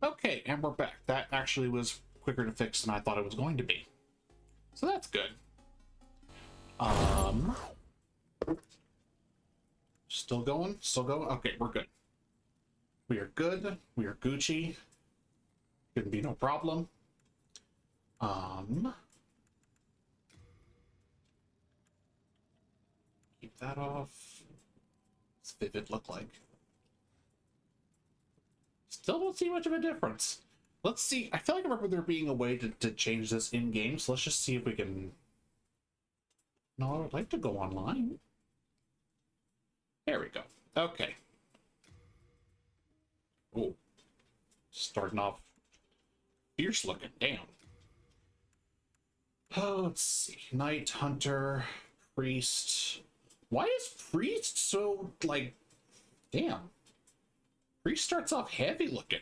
Okay, and we're back. That actually was quicker to fix than I thought it was going to be. So that's good. Still going? Still going? Okay, we're good. We are good. We are Gucci. Couldn't be no problem. Keep that off. What's Vivid look like? Still don't see much of a difference. Let's see. I feel like I remember there being a way to change this in-game, so let's just see if we can... No, I would like to go online. There we go. Okay. Oh. Starting off fierce looking. Damn. Oh, let's see. Knight, Hunter, Priest. Why is Priest so, like... Damn. Priest starts off heavy looking.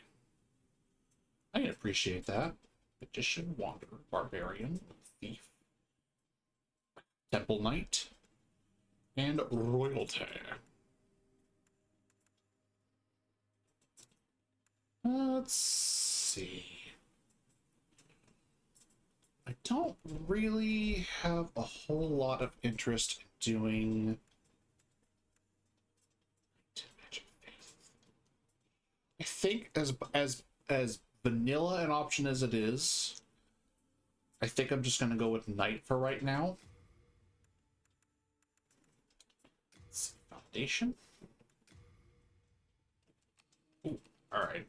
I can appreciate that. Magician, Wanderer, Barbarian, Thief, Temple Knight, and Royalty. Let's see. I don't really have a whole lot of interest in doing... I think as vanilla an option as it is, I think I'm just gonna go with Knight for right now. Let's see, Foundation. Ooh, all right.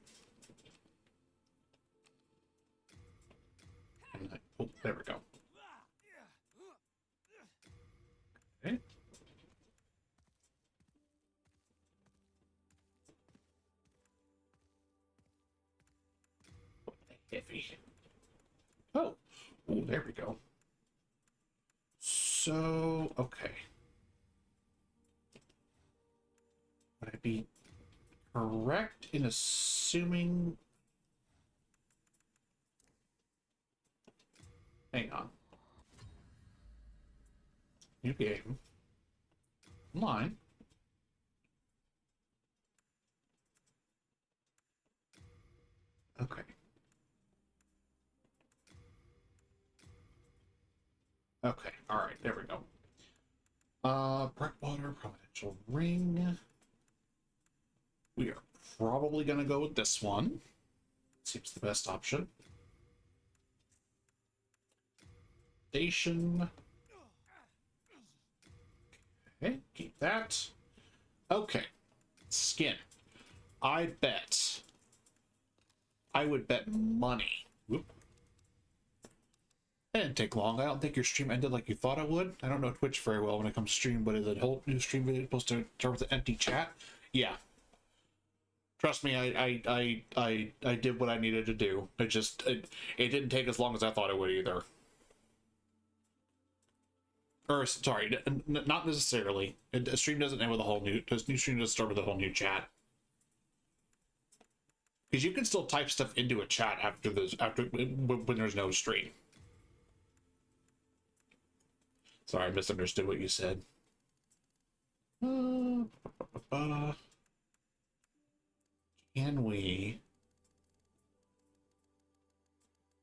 Oh, there we go. Okay. Heavy. Oh, ooh, there we go. So, okay. Would I be correct in assuming... Hang on. New game. Online. Okay. Okay, alright, there we go. Brightwater, Providential Ring. We are probably gonna go with this one. Seems the best option. Station. Okay, keep that. Okay. Skin. I would bet money. Whoop. It didn't take long. I don't think your stream ended like you thought it would. I don't know Twitch very well when it comes to stream, but is a whole new stream video supposed to start with an empty chat? Yeah. Trust me, I did what I needed to do. It didn't take as long as I thought it would either. Or sorry, not necessarily. A stream doesn't end with a whole new. A new stream doesn't start with a whole new chat. Because you can still type stuff into a chat after when there's no stream. Sorry, I misunderstood what you said. Can we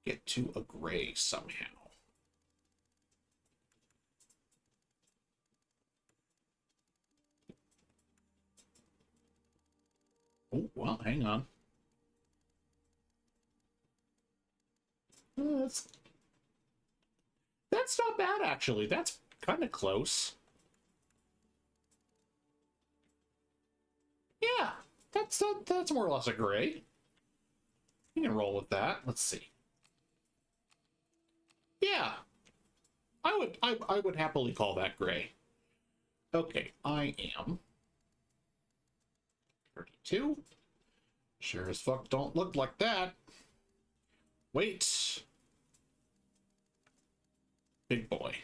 get to a gray somehow? Oh, well, hang on. That's not bad, actually. That's kind of close. Yeah, that's more or less a gray. You can roll with that. Let's see. Yeah, I would happily call that gray. Okay, I am 32. Sure as fuck don't look like that. Wait. Big boy.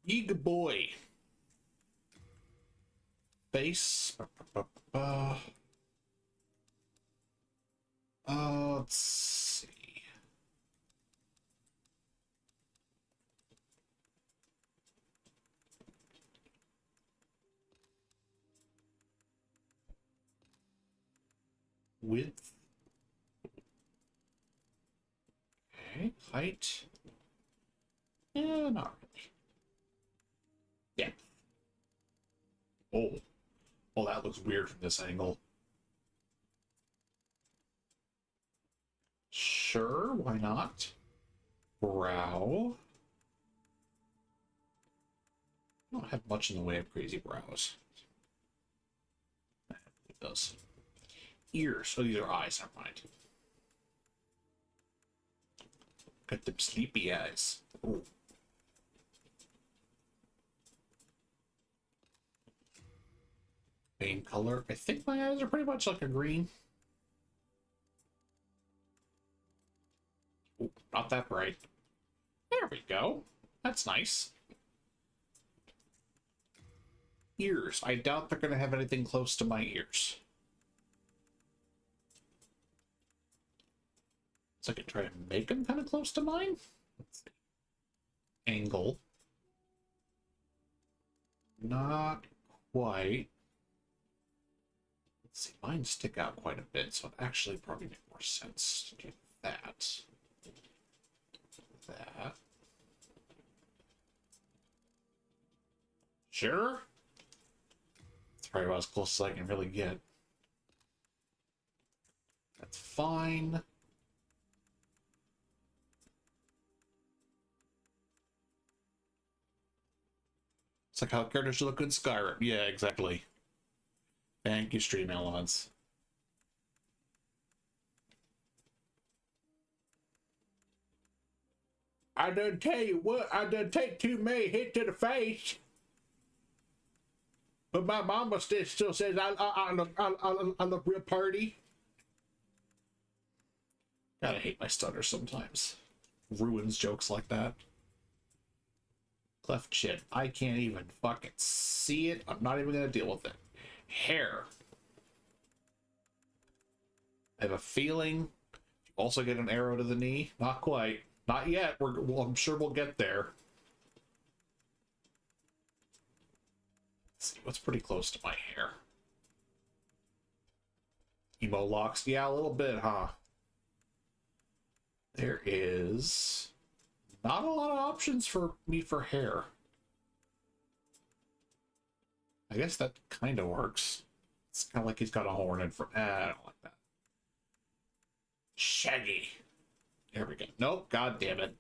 Big boy. Base. Let's see. Width. Okay, height. Yeah, not really. Yeah. Oh. Oh, that looks weird from this angle. Sure, why not? Brow. I don't have much in the way of crazy brows. It does. Ears. Oh, these are eyes, never mind. Got them sleepy eyes. Ooh. Main color. I think my eyes are pretty much like a green. Ooh, not that bright. There we go. That's nice. Ears. I doubt they're going to have anything close to my ears. So I could try to make them kind of close to mine. Let's see. Angle. Not quite. Let's see. Mine stick out quite a bit, so it actually probably make more sense to do that. That. Sure. That's probably about as close as I can really get. That's fine. It's like how characters look in Skyrim. Yeah, exactly. Thank you, Stream Elements. I done tell you what, I done take too many hits to the face. But my mama still says I look real pretty. Gotta hate my stutter sometimes. Ruins jokes like that. Cleft chin. I can't even fucking see it. I'm not even gonna deal with it. Hair. I have a feeling you also get an arrow to the knee. Not quite. Not yet. Well, I'm sure we'll get there. Let's see what's pretty close to my hair. Emo locks. Yeah, a little bit, huh? There is not a lot of options for me for hair. I guess that kind of works. It's kind of like he's got a horn in front. I don't like that. Shaggy. There we go. Nope. God damn it.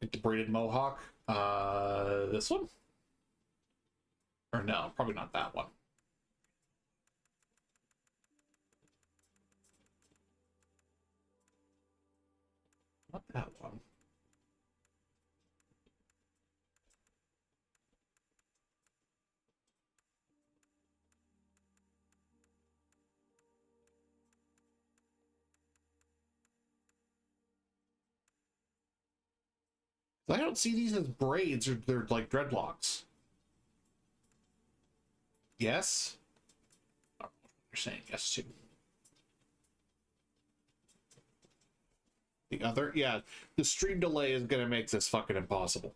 Like the braided mohawk. This one? Or no, probably not that one. Not that one. I don't see these as braids, or they're like dreadlocks. Yes? Oh, you're saying yes to. The other? Yeah, the stream delay is going to make this fucking impossible.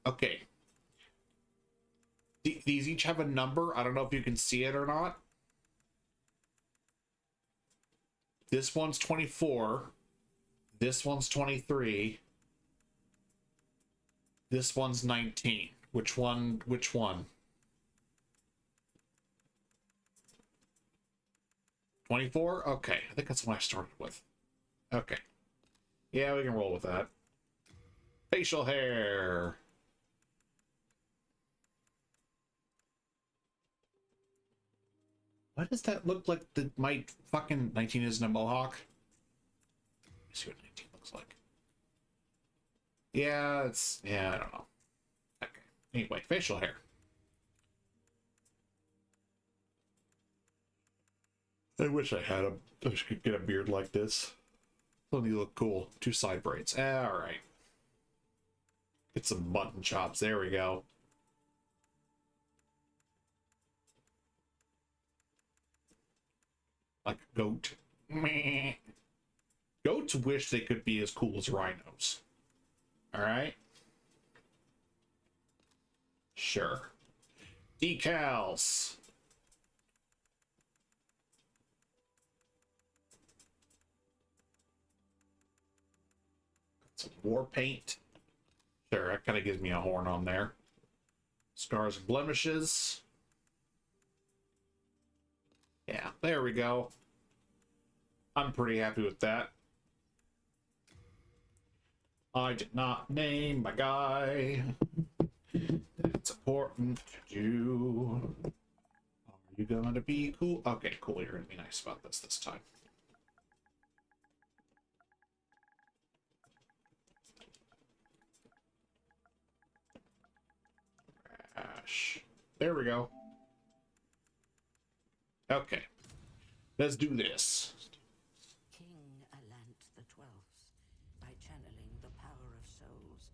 Okay. These each have a number. I don't know if you can see it or not. This one's 24. This one's 23. This one's 19. Which one? Which one? 24? Okay, I think that's what I started with. Okay. Yeah, we can roll with that. Facial hair. Why does that look like my fucking 19 isn't a mohawk? Let's see what 19 looks like. Yeah, yeah, I don't know. Okay. Anyway, facial hair. I wish I had a. I could get a beard like this. Let me look cool. 2 side braids. All right. Get some button chops. There we go. Like a goat. Meh. Goats wish they could be as cool as rhinos. All right. Sure. Decals. Some war paint. Sure, that kind of gives me a horn on there. Scars and blemishes. Yeah, there we go. I'm pretty happy with that. I did not name my guy. It's important to do. Are you going to be cool? Okay, cool. You're going to be nice about this time. Gosh. There we go. Okay. Let's do this. King Alant the Twelfth, by channeling the power of souls,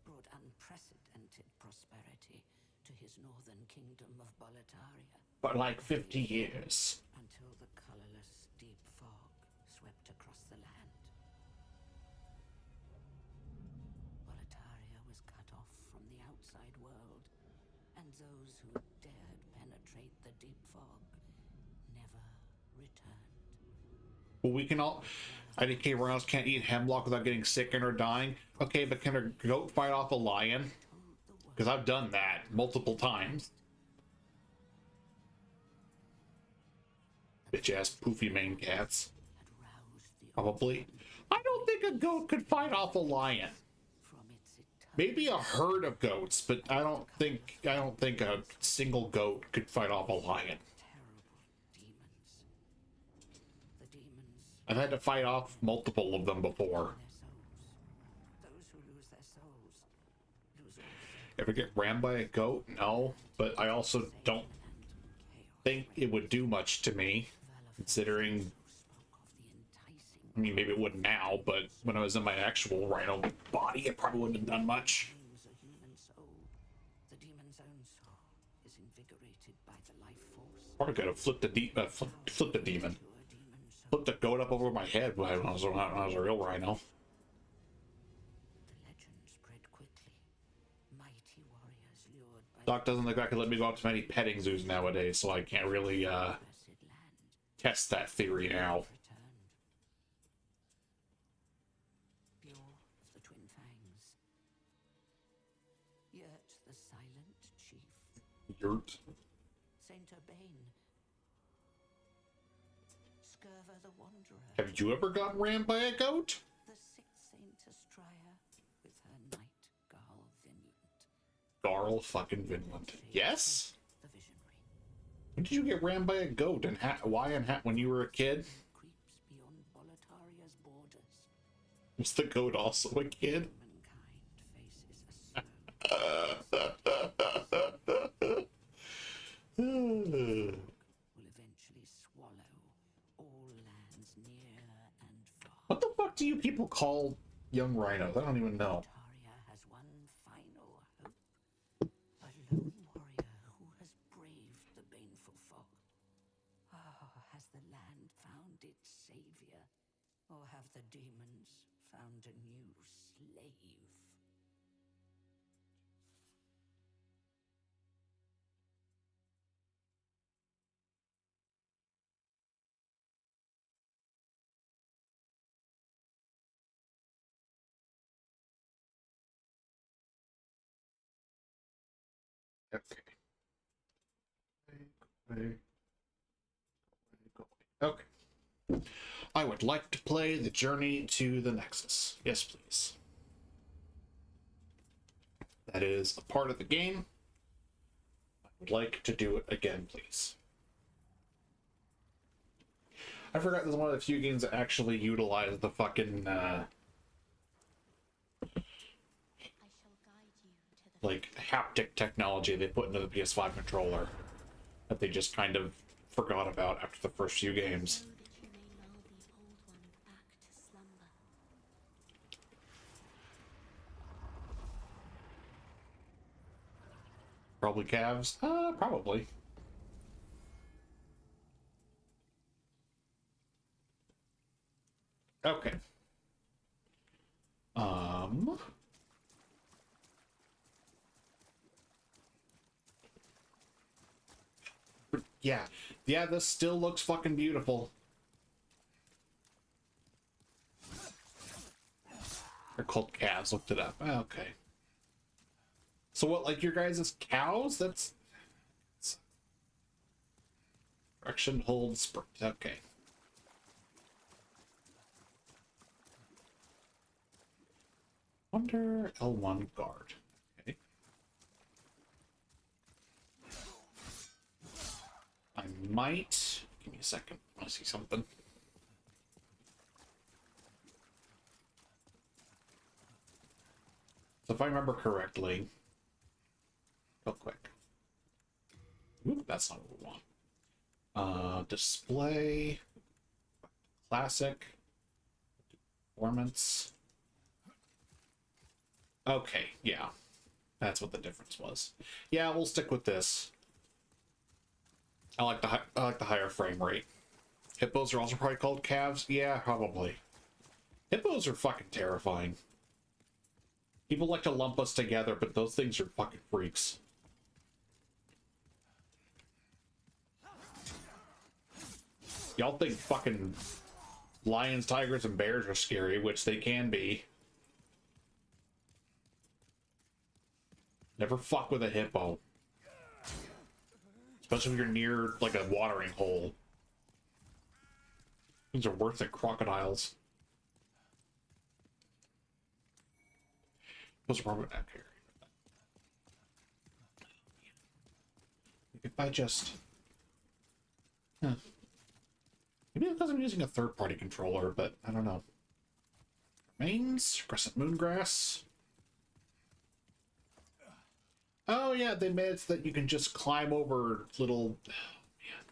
brought unprecedented prosperity to his northern kingdom of Boletaria. For like 50 years. Until the colorless, deep fog swept across the land. Boletaria was cut off from the outside world, and those who dared penetrate the deep fog never returned. Well, we can all... IDK rounds can't eat hemlock without getting sick and or dying. Okay, but can a goat fight off a lion? Because I've done that multiple times. Bitch-ass poofy mane cats. Probably. I don't think a goat could fight off a lion. Maybe a herd of goats, but I don't think a single goat could fight off a lion. I've had to fight off multiple of them before. Ever get rammed by a goat? No, but I also don't think it would do much to me, considering... I mean, maybe it wouldn't now, but when I was in my actual rhino body, it probably wouldn't have done much. Probably could have flipped the demon. Flipped the goat up over my head when I was a real rhino. Doc doesn't look like I could let me go out to many petting zoos nowadays, so I can't really test that theory now. Yurt. Saint Urbane. Scurva the Wanderer. Have you ever gotten rammed by a goat? The sixth Saint Astraea with her knight Garl Vinland. Garl fucking Vinland. Yes? The Visionary. When did you get rammed by a goat, and why and when you were a kid? Creeps beyond Boletaria's borders. Was the goat also a kid? Will eventually swallow all lands near and far. What the fuck do you people call young rhinos? I don't even know. Boletaria has one final hope. A lone warrior who has braved the baneful fog. Has the land found its savior? Or have the demons found a new slave? Okay. I would like to play the Journey to the Nexus. Yes, please. That is a part of the game. I would like to do it again, please. I forgot this is one of the few games that actually utilize the fucking, like, haptic technology they put into the PS5 controller that they just kind of forgot about after the first few games. Probably calves? Probably. Okay. Yeah. Yeah, this still looks fucking beautiful. They're called calves. Looked it up. Okay. So what, like your guys' is cows? That's direction, hold, sprint. Okay. Wonder L1 guard. Okay. I might. Give me a second. I want to see something. So if I remember correctly, real quick. Ooh, that's not what we want. Display, classic, performance. Okay, yeah, that's what the difference was. Yeah, we'll stick with this. I like the higher frame rate. Hippos are also probably called calves. Yeah, probably. Hippos are fucking terrifying. People like to lump us together, but those things are fucking freaks. Y'all think fucking lions, tigers, and bears are scary, which they can be. Never fuck with a hippo. Especially if you're near, like, a watering hole. These are worse than crocodiles. Those are probably not here. If I just... Huh. Maybe because I'm using a third-party controller, but I don't know. Remains, Crescent Moongrass. Oh yeah, they made it so that you can just climb over little... Oh, man.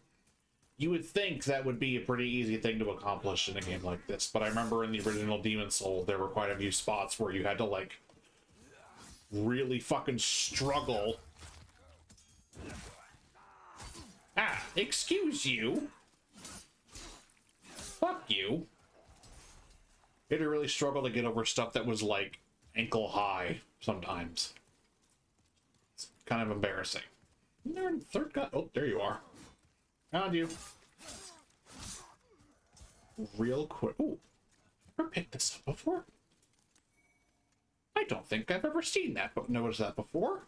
You would think that would be a pretty easy thing to accomplish in a game like this, but I remember in the original Demon Soul, there were quite a few spots where you had to, like, really fucking struggle. Ah, excuse you. Fuck you. You had to really struggle to get over stuff that was, like, ankle high sometimes. It's kind of embarrassing. They're in third gun. Oh, there you are. Found you. Real quick. Ooh, ever picked this up before? I don't think I've ever seen that, but noticed that before.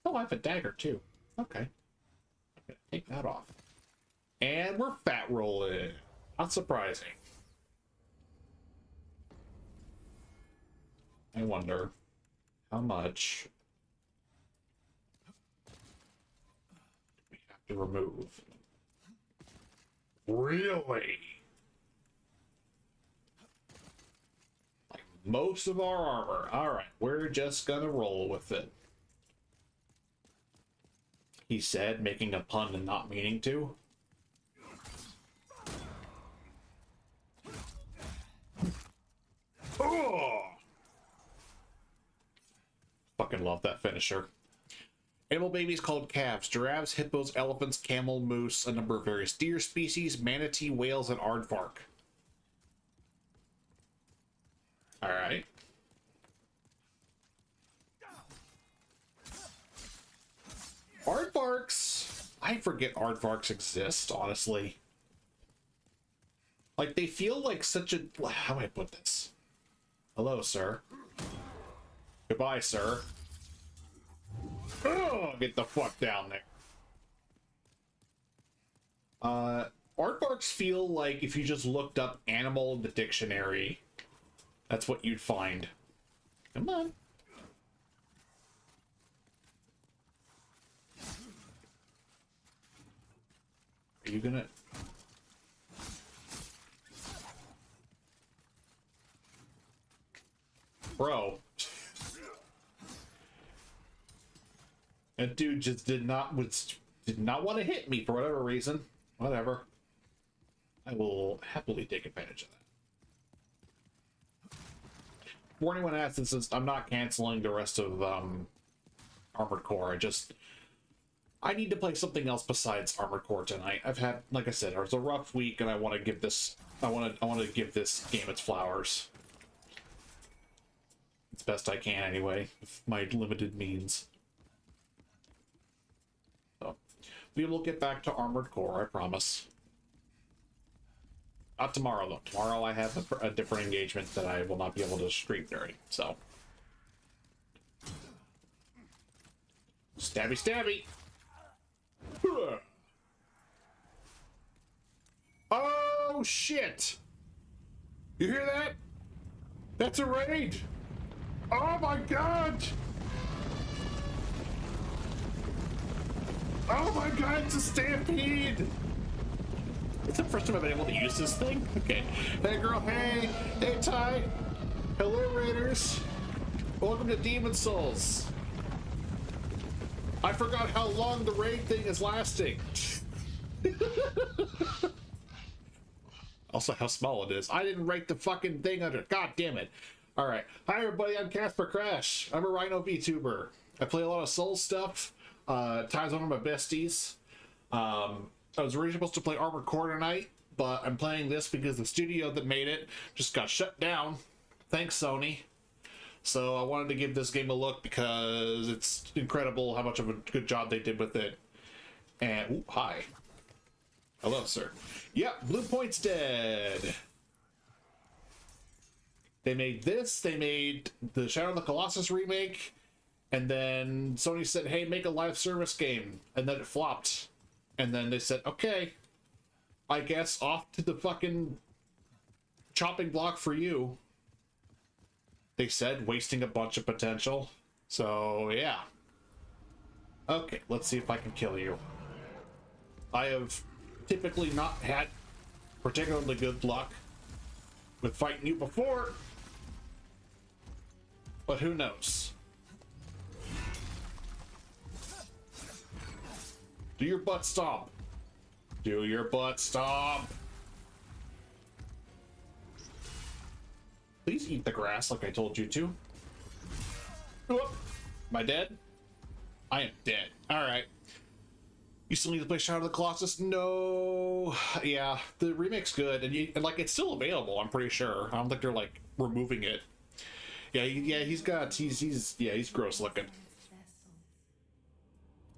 Oh, I have a dagger too. Okay. I'm gonna take that off. And we're fat rolling. Not surprising. I wonder how much we have to remove. Really? Like most of our armor. Alright, we're just gonna roll with it. He said, making a pun and not meaning to. Oh! Fucking love that finisher. Animal babies called calves. Giraffes, hippos, elephants, camel, moose, a number of various deer species, manatee, whales, and aardvark. Alright. Aardvarks! I forget aardvarks exist, honestly. Like, they feel like such a... How do I put this? Hello, sir. Goodbye, sir. Oh, get the fuck down there. Aardvarks feel like if you just looked up animal in the dictionary, that's what you'd find. Come on. Are you gonna... Bro. That dude just did not want to hit me for whatever reason. Whatever. I will happily take advantage of that. For anyone asks, since I'm not canceling the rest of Armored Core, I need to play something else besides Armored Core tonight. I've had, like I said, it was a rough week, and I want to give this give this game its flowers. As best I can, anyway, with my limited means. So, we will get back to Armored Core, I promise. Not tomorrow, though. Tomorrow I have a different engagement that I will not be able to stream during, so. Stabby, stabby! Oh, shit! You hear that? That's a raid! Oh my god! Oh my god, it's a stampede! It's the first time I've been able to use this thing? Okay. Hey girl, hey! Hey Ty! Hello Raiders! Welcome to Demon Souls! I forgot how long the raid thing is lasting. Also how small it is. I didn't rate the fucking thing under. God damn it. Alright. Hi everybody, I'm Casper Crash. I'm a Rhino VTuber. I play a lot of Souls stuff. Ty's one of my besties. I was originally supposed to play Armored Core tonight, but I'm playing this because the studio that made it just got shut down. Thanks, Sony. So I wanted to give this game a look because it's incredible how much of a good job they did with it. And, ooh, hi. Hello, sir. Yep, Bluepoint's dead. They made this, they made the Shadow of the Colossus remake, and then Sony said, hey, make a live service game. And then it flopped. And then they said, okay, I guess off to the fucking chopping block for you. They said, wasting a bunch of potential. So, yeah. Okay, let's see if I can kill you. I have typically not had particularly good luck with fighting you before, but who knows? Do your butt stomp. Do your butt stomp. Please eat the grass like I told you to. Whoop. Am I dead? I am dead. Alright. You still need to play Shadow of the Colossus? No. Yeah, the remake's good, and like it's still available, I'm pretty sure. I don't think they're like removing it. Yeah, he's gross looking.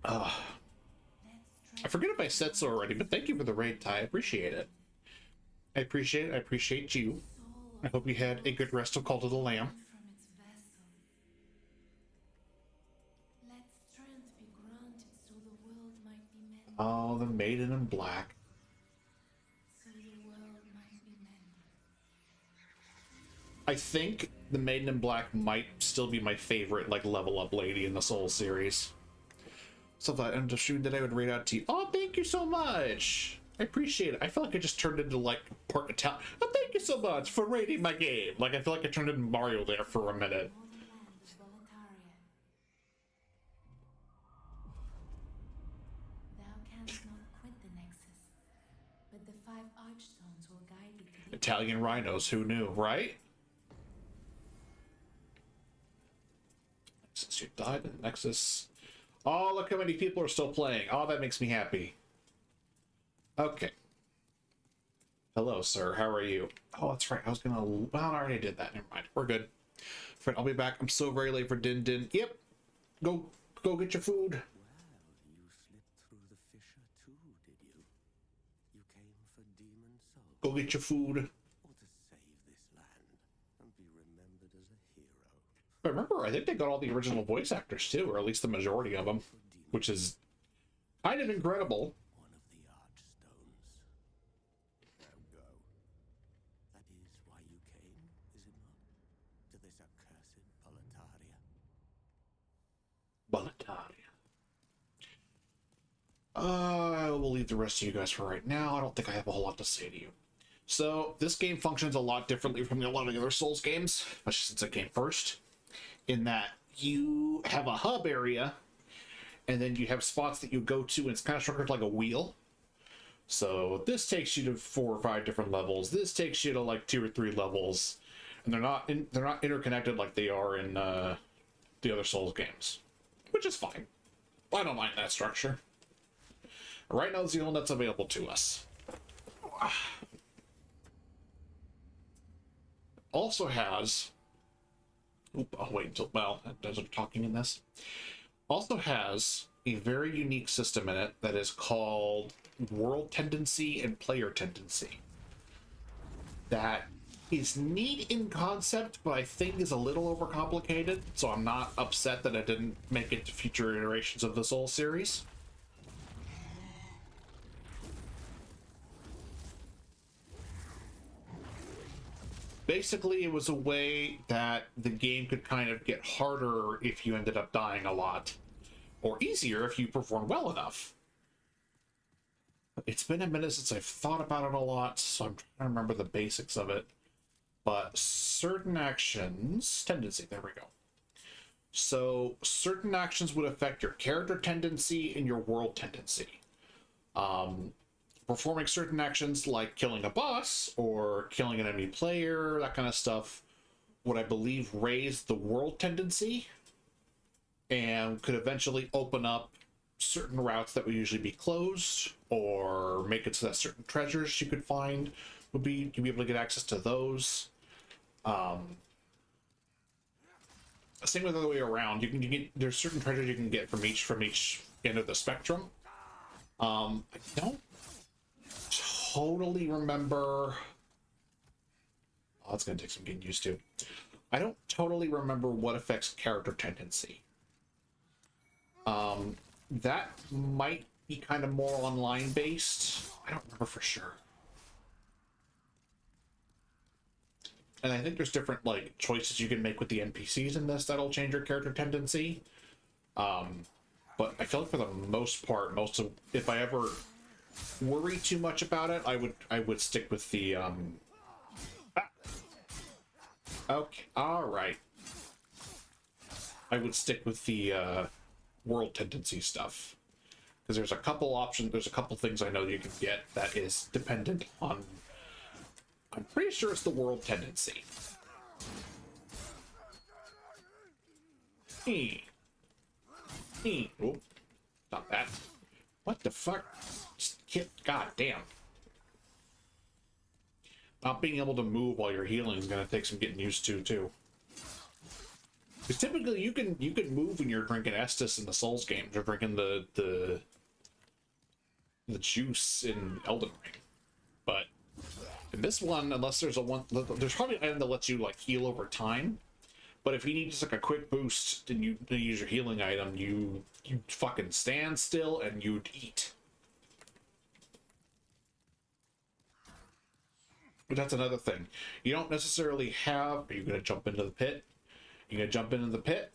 I forget if I said so already, but thank you for the raid, Ty. I appreciate it. I appreciate it. I appreciate you. I hope you had a good rest of Call to the Lamb. Oh, the Maiden in Black. I think the Maiden in Black might still be my favorite, like, level up lady in the Soul series. So that I'm just shooting that I would read out to you. Oh, thank you so much. I appreciate it. I feel like I just turned into like part Italian. Oh, thank you so much for rating my game. Like I feel like I turned into Mario there for a minute. Italian rhinos, who knew, right? Since you died in Nexus. Oh, look how many people are still playing. Oh, that makes me happy. Okay. Hello, sir. How are you? Oh, that's right. I was gonna... Well, I already did that. Never mind. We're good. Friend, I'll be back. I'm so very late for Din Din. Yep. Go get your food. Well, you slipped through the fissure too, did you? You came for Demon Soul. Go get your food. Or to save this land and be remembered as a hero. But remember, I think they got all the original voice actors too, or at least the majority of them, which is kind of incredible. One of the Archstones. Now go. That is why you came, is it not? To this accursed Boletaria. I will leave the rest of you guys for right now. I don't think I have a whole lot to say to you. So, this game functions a lot differently from a lot of the other Souls games, especially since it came first, in that you have a hub area, and then you have spots that you go to, and it's kind of structured like a wheel. So, this takes you to 4 or 5 different levels. This takes you to like 2 or 3 levels, and they're not interconnected like they are in the other Souls games, which is fine. I don't mind that structure. Right now, it's the only one that's available to us. Also has... Oop, I'll wait until... Well, as I'm talking in this. Also has a very unique system in it that is called World Tendency and Player Tendency. that is neat in concept, but I think is a little overcomplicated, so I'm not upset that it didn't make it to future iterations of the Soul series. Basically, it was a way that the game could kind of get harder if you ended up dying a lot, or easier if you performed well enough. It's been a minute since I've thought about it a lot, so I'm trying to remember the basics of it. But certain actions... Tendency, there we go. So, certain actions would affect your character tendency and your world tendency. Performing certain actions like killing a boss or killing an enemy player, that kind of stuff, would, I believe, raise the world tendency and could eventually open up certain routes that would usually be closed, or make it so that certain treasures you could find would be, you'd be able to get access to those. Same with the other way around. You get, there's certain treasures you can get from each end of the spectrum. I don't totally remember. Oh, it's gonna take some getting used to. I don't totally remember what affects character tendency. That might be kind of more online based. I don't remember for sure. And I think there's different like choices you can make with the NPCs in this that'll change your character tendency. But I feel like for the most part, if I ever worry too much about it, I would stick with the okay, all right. I would stick with the world tendency stuff, because there's a couple options. There's a couple things I know you can get that is dependent on. I'm pretty sure it's the world tendency. Oh, not that. What the fuck? God damn. Not being able to move while you're healing is gonna take some getting used to too. Because typically you can move when you're drinking Estus in the Souls games, or drinking the juice in Elden Ring. But in this one, unless there's there's probably an item that lets you like heal over time. But if you need just like a quick boost and you use your healing item, you fucking stand still and you'd eat. But that's another thing. You don't necessarily have... Are you going to jump into the pit? You going to jump into the pit?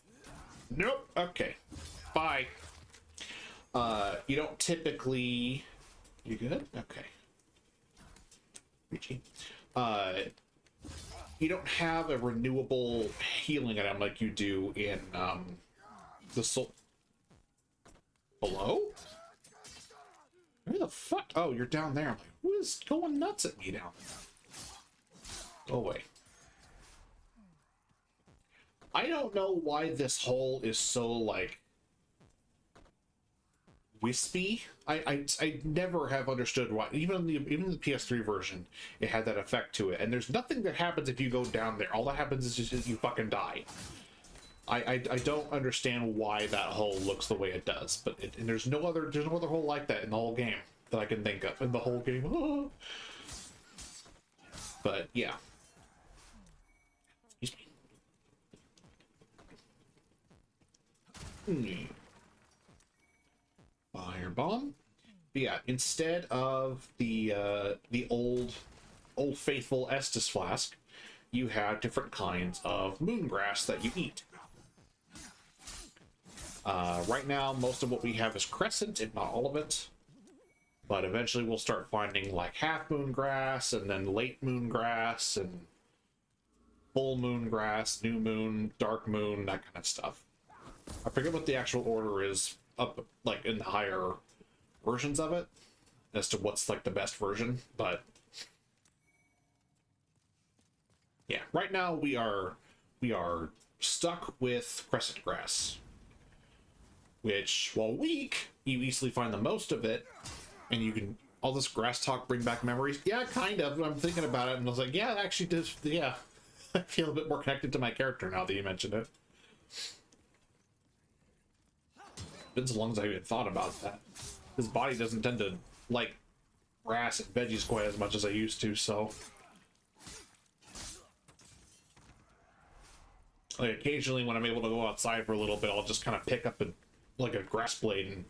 Nope. Okay. Bye. You don't typically... You good? Okay. Reaching. You don't have a renewable healing item like you do in the Soul... Hello? Where the fuck? Oh, you're down there. I'm like, who is going nuts at me down there? Go away. I don't know why this hole is so, like, wispy. I never have understood why. Even in the PS3 version, it had that effect to it. And there's nothing that happens if you go down there. All that happens is just you fucking die. I don't understand why that hole looks the way it does. But and there's no other hole like that in the whole game that I can think of. In the whole game. But yeah. Firebomb. But yeah, instead of the old faithful Estus flask, you have different kinds of moongrass that you eat. Right now, most of what we have is crescent, if not all of it. But eventually we'll start finding like half moongrass, and then late moongrass, and full moongrass, new moon, dark moon, that kind of stuff. I forget what the actual order is up, like, in the higher versions of it, as to what's, like, the best version, but... Yeah, right now we are stuck with crescent grass. Which, while weak, you easily find the most of it, and you can... All this grass talk bring back memories? Yeah, kind of. I'm thinking about it, and I was like, yeah, it actually does, yeah. I feel a bit more connected to my character now that you mentioned it. Been so long as I even thought about that. His body doesn't tend to like grass and veggies quite as much as I used to, so Like occasionally when I'm able to go outside for a little bit, I'll just kind of pick up like a grass blade, and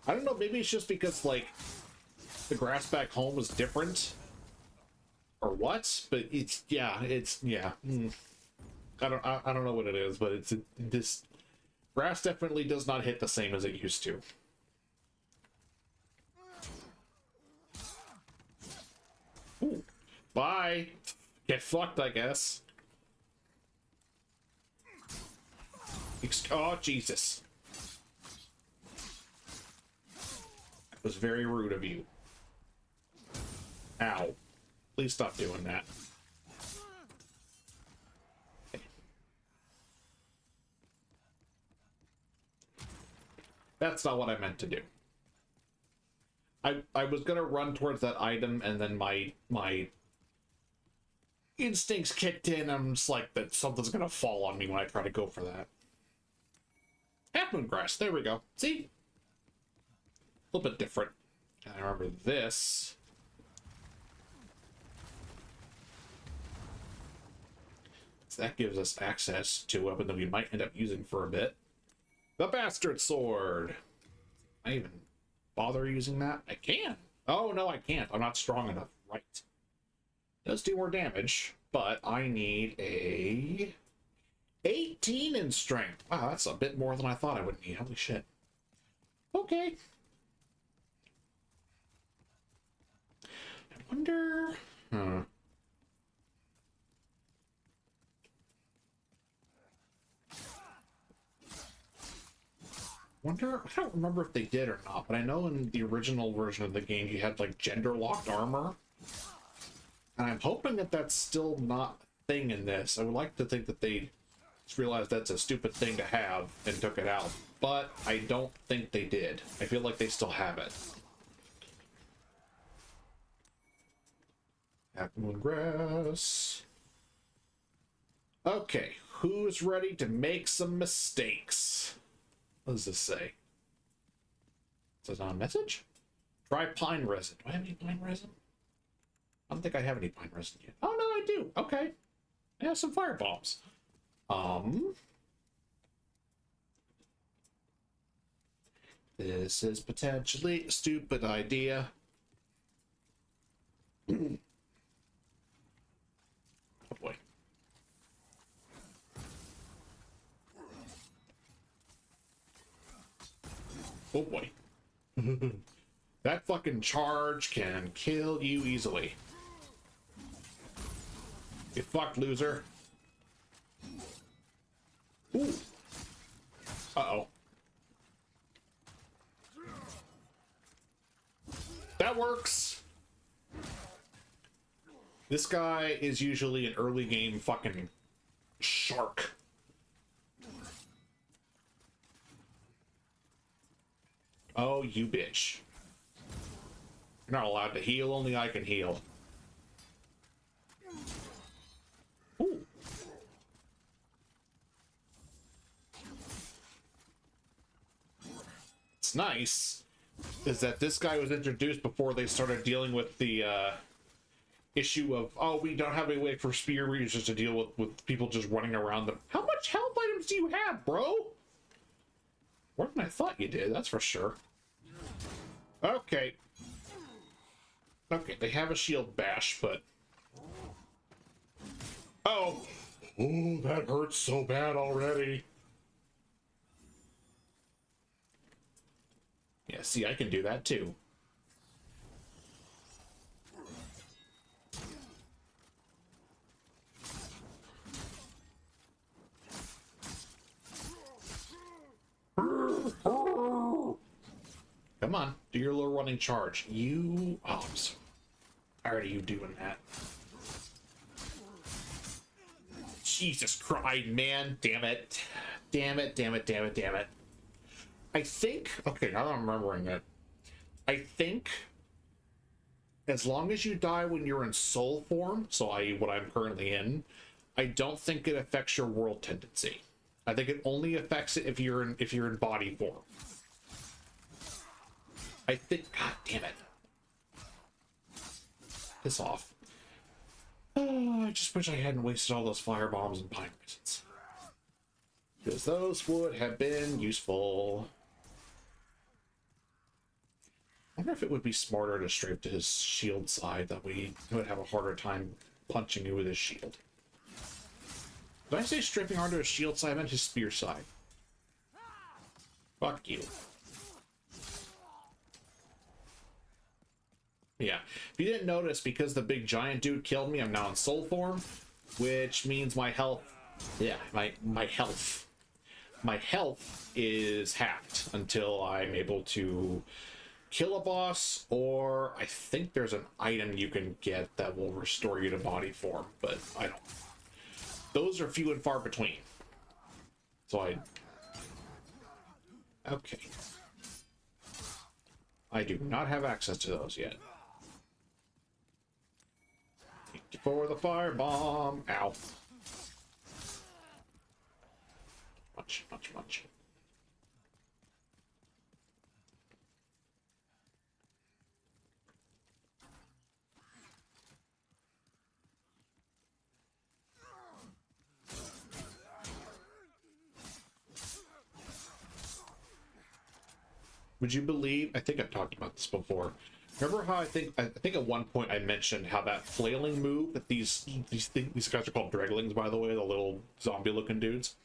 I don't know, maybe it's just because like the grass back home was different or what, but it's yeah. I don't know what it is, but this grass definitely does not hit the same as it used to. Ooh. Bye. Get fucked, I guess. Oh, Jesus. That was very rude of you. Ow. Please stop doing that. That's not what I meant to do. I was gonna run towards that item, and then my instincts kicked in. I'm just like, that something's gonna fall on me when I try to go for that. Half moon grass. There we go. See? A little bit different. And I remember this. So that gives us access to a weapon that we might end up using for a bit. The Bastard Sword. I even bother using that? I can. Oh, no, I can't. I'm not strong enough. Right. It does do more damage, but I need a 18 in strength. Wow, that's a bit more than I thought I would need. Holy shit. Okay. I wonder... Wonder, I don't remember if they did or not, but I know in the original version of the game you had like gender-locked armor. And I'm hoping that that's still not a thing in this. I would like to think that they just realized that's a stupid thing to have and took it out. But I don't think they did. I feel like they still have it. Applewood grass. Okay, who's ready to make some mistakes? What does this say? Is it on a message? Try pine resin. Do I have any pine resin? I don't think I have any pine resin yet. Oh, no, I do. Okay. I have some fire bombs. This is potentially a stupid idea. Oh, boy. Oh, boy. That fucking charge can kill you easily. Get fucked, loser. Ooh. Uh-oh. That works. This guy is usually an early game fucking shark. Oh, you bitch. You're not allowed to heal, only I can heal. Ooh. It's nice is that this guy was introduced before they started dealing with the issue of, oh, we don't have any way for spear users to deal with people just running around them. How much health items do you have, bro? More than I thought you did, that's for sure. Okay. Okay, they have a shield bash, but... Oh! Oh, that hurts so bad already. Yeah, see, I can do that too. Come on, do your little running charge. You... Oh, I'm so tired of you doing that. Jesus Christ, man. Damn it. Damn it, damn it, damn it, damn it. I think... Okay, now that I'm remembering it. I think... As long as you die when you're in soul form, so i.e. what I'm currently in, I don't think it affects your world tendency. I think it only affects it if you're in body form. I think... God damn it. Piss off. Oh, I just wish I hadn't wasted all those fire bombs and pine resins. Because those would have been useful. I wonder if it would be smarter to strafe to his shield side, that we would have a harder time punching you with his shield. Did I say strafing onto his shield side? I meant his spear side. Fuck you. Yeah. If you didn't notice, because the big giant dude killed me, I'm now in soul form, which means my health... Yeah, my health. My health is halved until I'm able to kill a boss, or I think there's an item you can get that will restore you to body form, but I don't... Those are few and far between. So okay. I do not have access to those yet. For the firebomb. Ow. Much. Would you believe, I think I've talked about this before. Remember how I think at one point I mentioned how that flailing move that these guys are called dreglings, by the way, the little zombie looking dudes.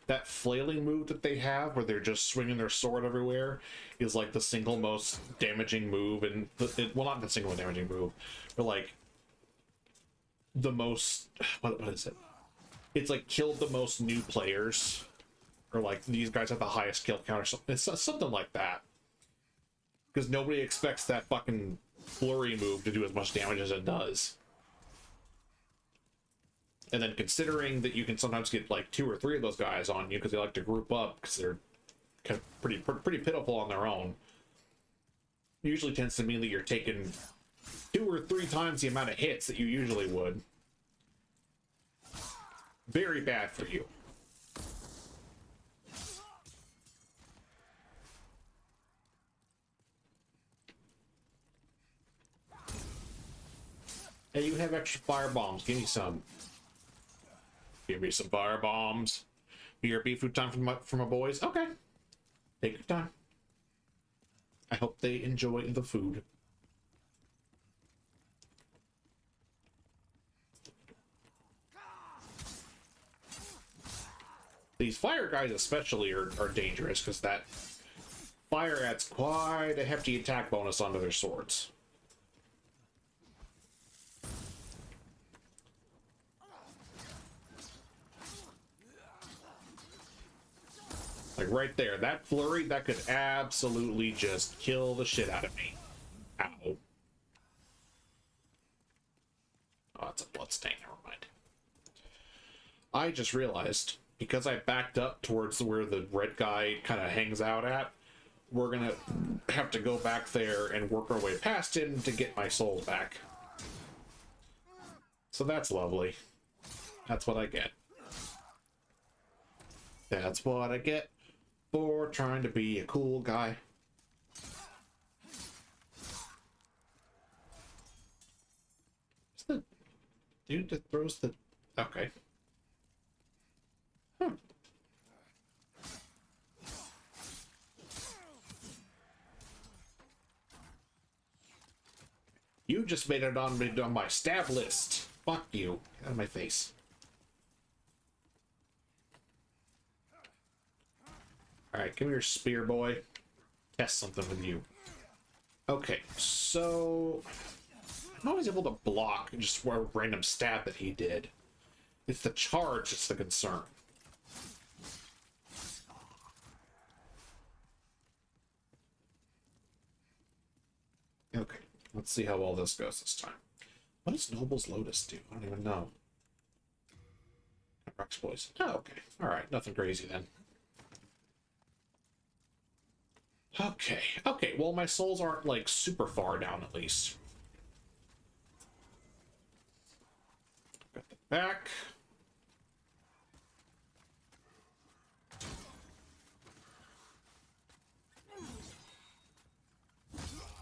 That flailing move that they have, where they're just swinging their sword everywhere, is like the single most damaging move, and well, not the single most damaging move, but like the most, what is it? It's like killed the most new players, or like these guys have the highest kill count, or something. It's something like that. Because nobody expects that fucking flurry move to do as much damage as it does. And then considering that you can sometimes get like 2 or 3 of those guys on you because they like to group up because they're kind of pretty pitiful on their own, usually tends to mean that you're taking 2 or 3 times the amount of hits that you usually would. Very bad for you. Hey, you have extra fire bombs. Give me some. Give me some fire bombs. BRB food time for my boys. Okay. Take your time. I hope they enjoy the food. These fire guys especially are dangerous because that fire adds quite a hefty attack bonus onto their swords. Like right there, that flurry, that could absolutely just kill the shit out of me. Ow. Oh, that's a blood stain, never mind. I just realized, because I backed up towards where the red guy kind of hangs out at, we're gonna have to go back there and work our way past him to get my souls back. So that's lovely. That's what I get. That's what I get for trying to be a cool guy. Is the dude that throws the... Okay. You just made it on my stab list. Fuck you. Get out of my face. Alright, come here, spear boy. Test something with you. Okay, so... I'm always able to block just a random stab that he did. It's the charge that's the concern. Okay, let's see how well this goes this time. What does Noble's Lotus do? I don't even know. Rex boys. Oh, okay. Alright, nothing crazy then. Okay, okay, well my souls aren't like super far down at least. Got the back.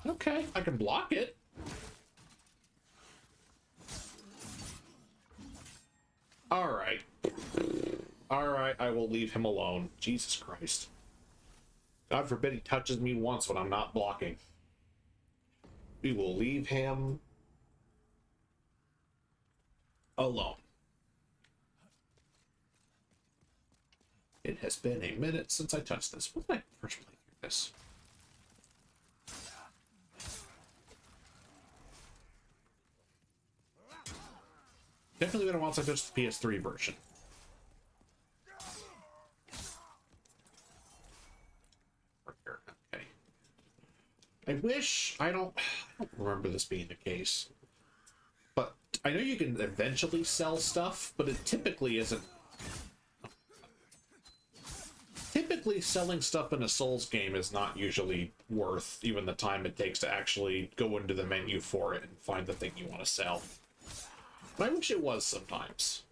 Okay, I can block it. All right. Alright, I will leave him alone. Jesus Christ. God forbid he touches me once when I'm not blocking. We will leave him alone. It has been a minute since I touched this. When did I first play through this? Definitely been a while since I touched the PS3 version. Okay. I wish I don't remember this being the case. But I know you can eventually sell stuff, but it typically isn't. Typically, selling stuff in a Souls game is not usually worth even the time it takes to actually go into the menu for it and find the thing you want to sell. But I wish it was sometimes.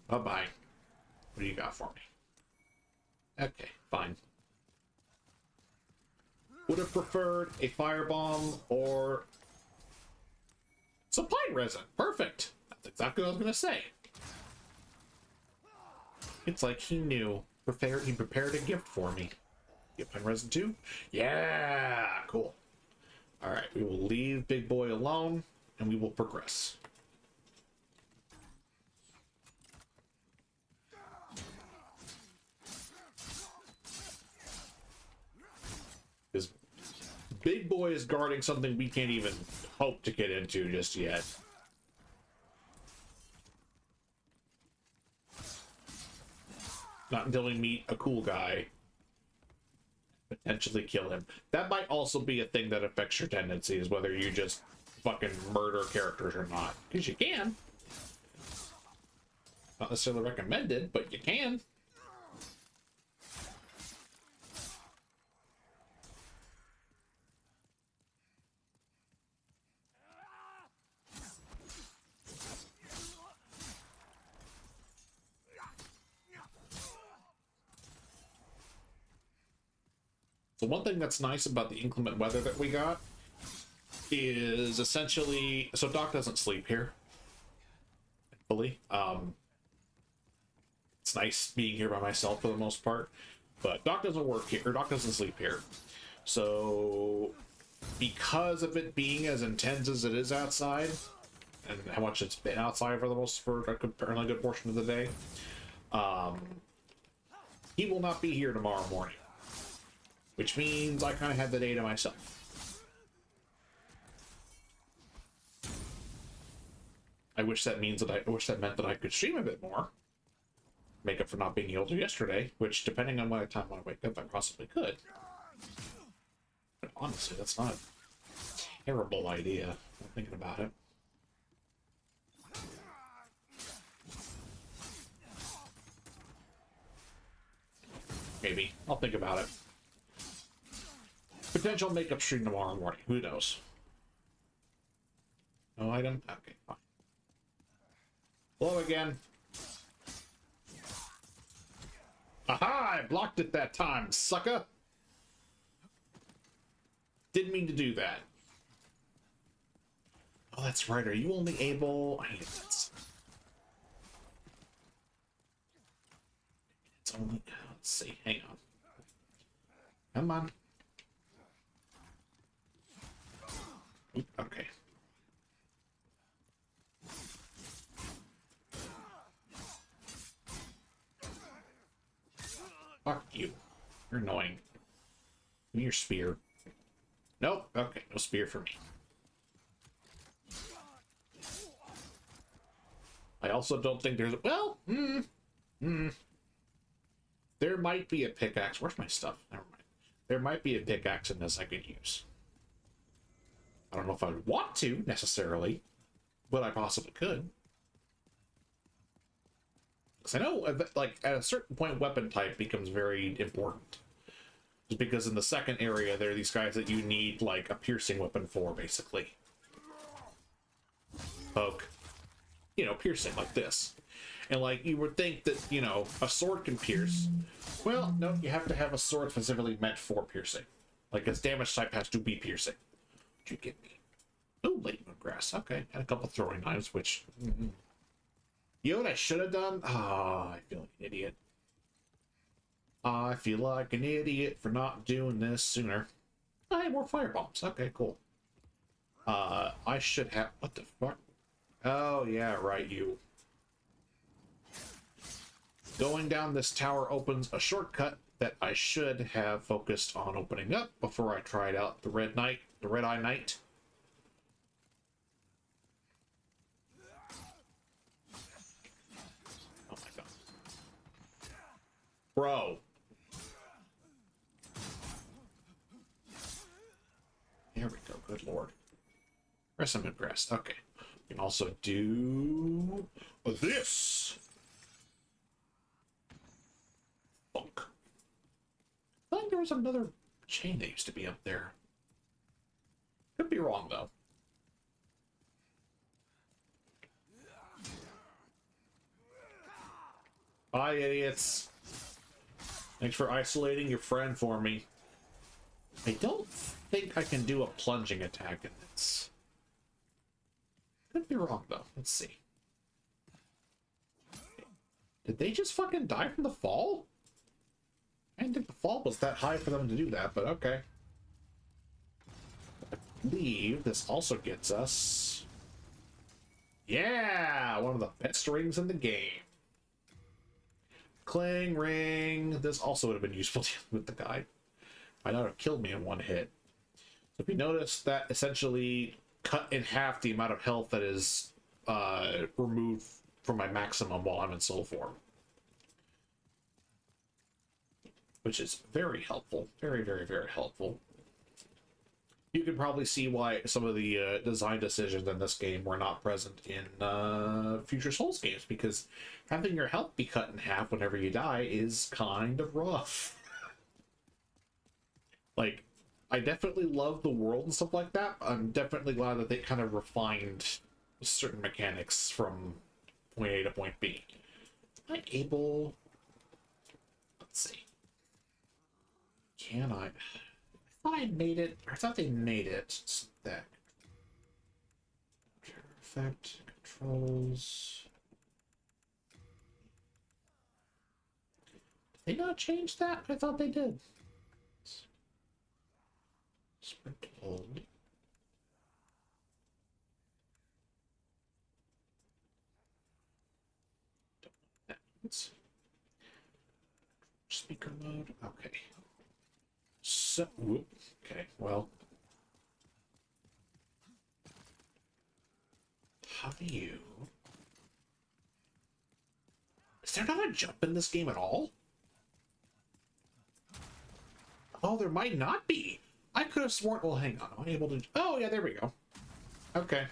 Bye-bye. What do you got for me? Okay, fine. Would have preferred a firebomb or some pine resin. Perfect. That's exactly what I was going to say. It's like he knew. He prepared a gift for me. You have pine resin too? Yeah, cool. All right, we will leave Big Boy alone, and we will progress. Because Big Boy is guarding something we can't even hope to get into just yet. Not until we meet a cool guy. Potentially kill him. That might also be a thing that affects your tendencies, whether you just fucking murder characters or not. Because you can. Not necessarily recommended, but you can. So one thing that's nice about the inclement weather that we got is essentially, so Doc doesn't sleep here, thankfully. It's nice being here by myself for the most part, but Doc doesn't work here, or Doc doesn't sleep here. So because of it being as intense as it is outside, and how much it's been outside for a good portion of the day, he will not be here tomorrow morning. Which means I kind of have the day to myself. I wish that meant that I could stream a bit more. Make up for not being able to yesterday, which depending on what time I wake up, I possibly could. But honestly, that's not a terrible idea. I'm thinking about it. Maybe. I'll think about it. Potential makeup stream tomorrow morning. Who knows? No item? Okay, fine. Hello again. Aha! I blocked it that time, sucker! Didn't mean to do that. Oh, that's right. Are you only able... It's only... Let's see. Hang on. Come on. Okay. Fuck you. You're annoying. Give me your spear. Nope. Okay, no spear for me. I also don't think there's... Well, there might be a pickaxe. Where's my stuff? Never mind. There might be a pickaxe in this I could use. I don't know if I would want to, necessarily, but I possibly could. Because I know, like, at a certain point, weapon type becomes very important. Just because in the second area, there are these guys that you need, like, a piercing weapon for, basically. Poke. you know, piercing like this. And like you would think that, you know, a sword can pierce. Well, no, you have to have a sword specifically meant for piercing. Like its damage type has to be piercing. What you give me? Oh, late moon grass. Okay, and a couple throwing knives, which you know what I should have done? Ah, I feel like an idiot. I feel like an idiot for not doing this sooner. I have more fire bombs. Okay, cool. I should have. What the fuck? Oh yeah, right, you. Going down this tower opens a shortcut that I should have focused on opening up before I tried out the Red Knight, the Red Eye Knight. Oh my god. Bro. There we go, good lord. Rest some grass. Okay. We can also do this. Funk. I thought there was another chain that used to be up there. Could be wrong though. Bye, idiots. Thanks for isolating your friend for me. I don't think I can do a plunging attack in this. Could be wrong though. Let's see. Did they just fucking die from the fall? I didn't think the fall was that high for them to do that, but okay. I believe this also gets us... Yeah! One of the best rings in the game. Cling ring. This also would have been useful with the guy. Might not have killed me in one hit. So if you notice, that essentially cut in half the amount of health that is removed from my maximum while I'm in soul form. Which is very helpful. Very, very, very helpful. You can probably see why some of the design decisions in this game were not present in future Souls games, because having your health be cut in half whenever you die is kind of rough. Like, I definitely love the world and stuff like that. I'm definitely glad that they kind of refined certain mechanics from point A to point B. Am I able... Let's see. Can I thought I made it... I thought they made it so that... Effect, controls... Did they not change that? I thought they did. Sprint hold. Speaker mode. Okay. So, whoop. Okay, well. How do you... Is there not a jump in this game at all? Oh, there might not be. I could have sworn... Well, hang on. Am I able to... Oh, yeah, there we go. Okay.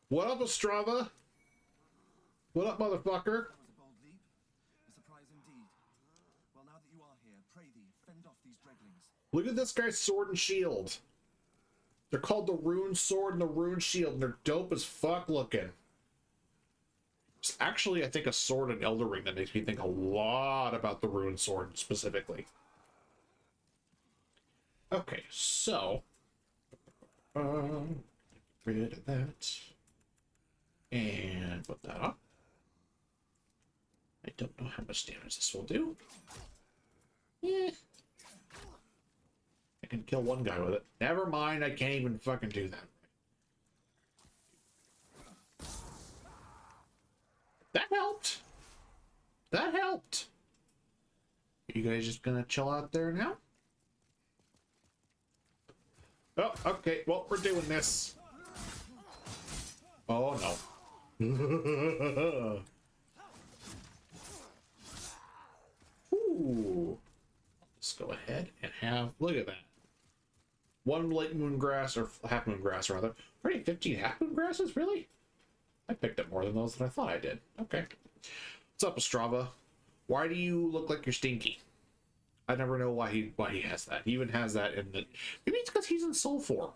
What up, Ostrava? What up, motherfucker? That was a bold leap. A surprise indeed. Well, now that you are here, pray thee, fend off these dreglings. Look at this guy's sword and shield. They're called the Rune Sword and the Rune Shield, and they're dope as fuck looking. It's actually, I think, a sword in Elder Ring that makes me think a lot about the Rune Sword specifically. Okay, so... get rid of that. And put that up. I don't know how much damage this will do. Eh. I can kill one guy with it. Never mind, I can't even fucking do that. That helped. That helped. You guys just gonna chill out there now? Oh, okay. Well, we're doing this. Oh, no. Ooh. Let's go ahead and have... Look at that. One late moon grass, or half moon grass, rather. Already 15 half moon grasses? Really? I picked up more than those than I thought I did. Okay. What's up, Ostrava? Why do you look like you're stinky? I never know why he has that. He even has that in the... Maybe it's because he's in soul form.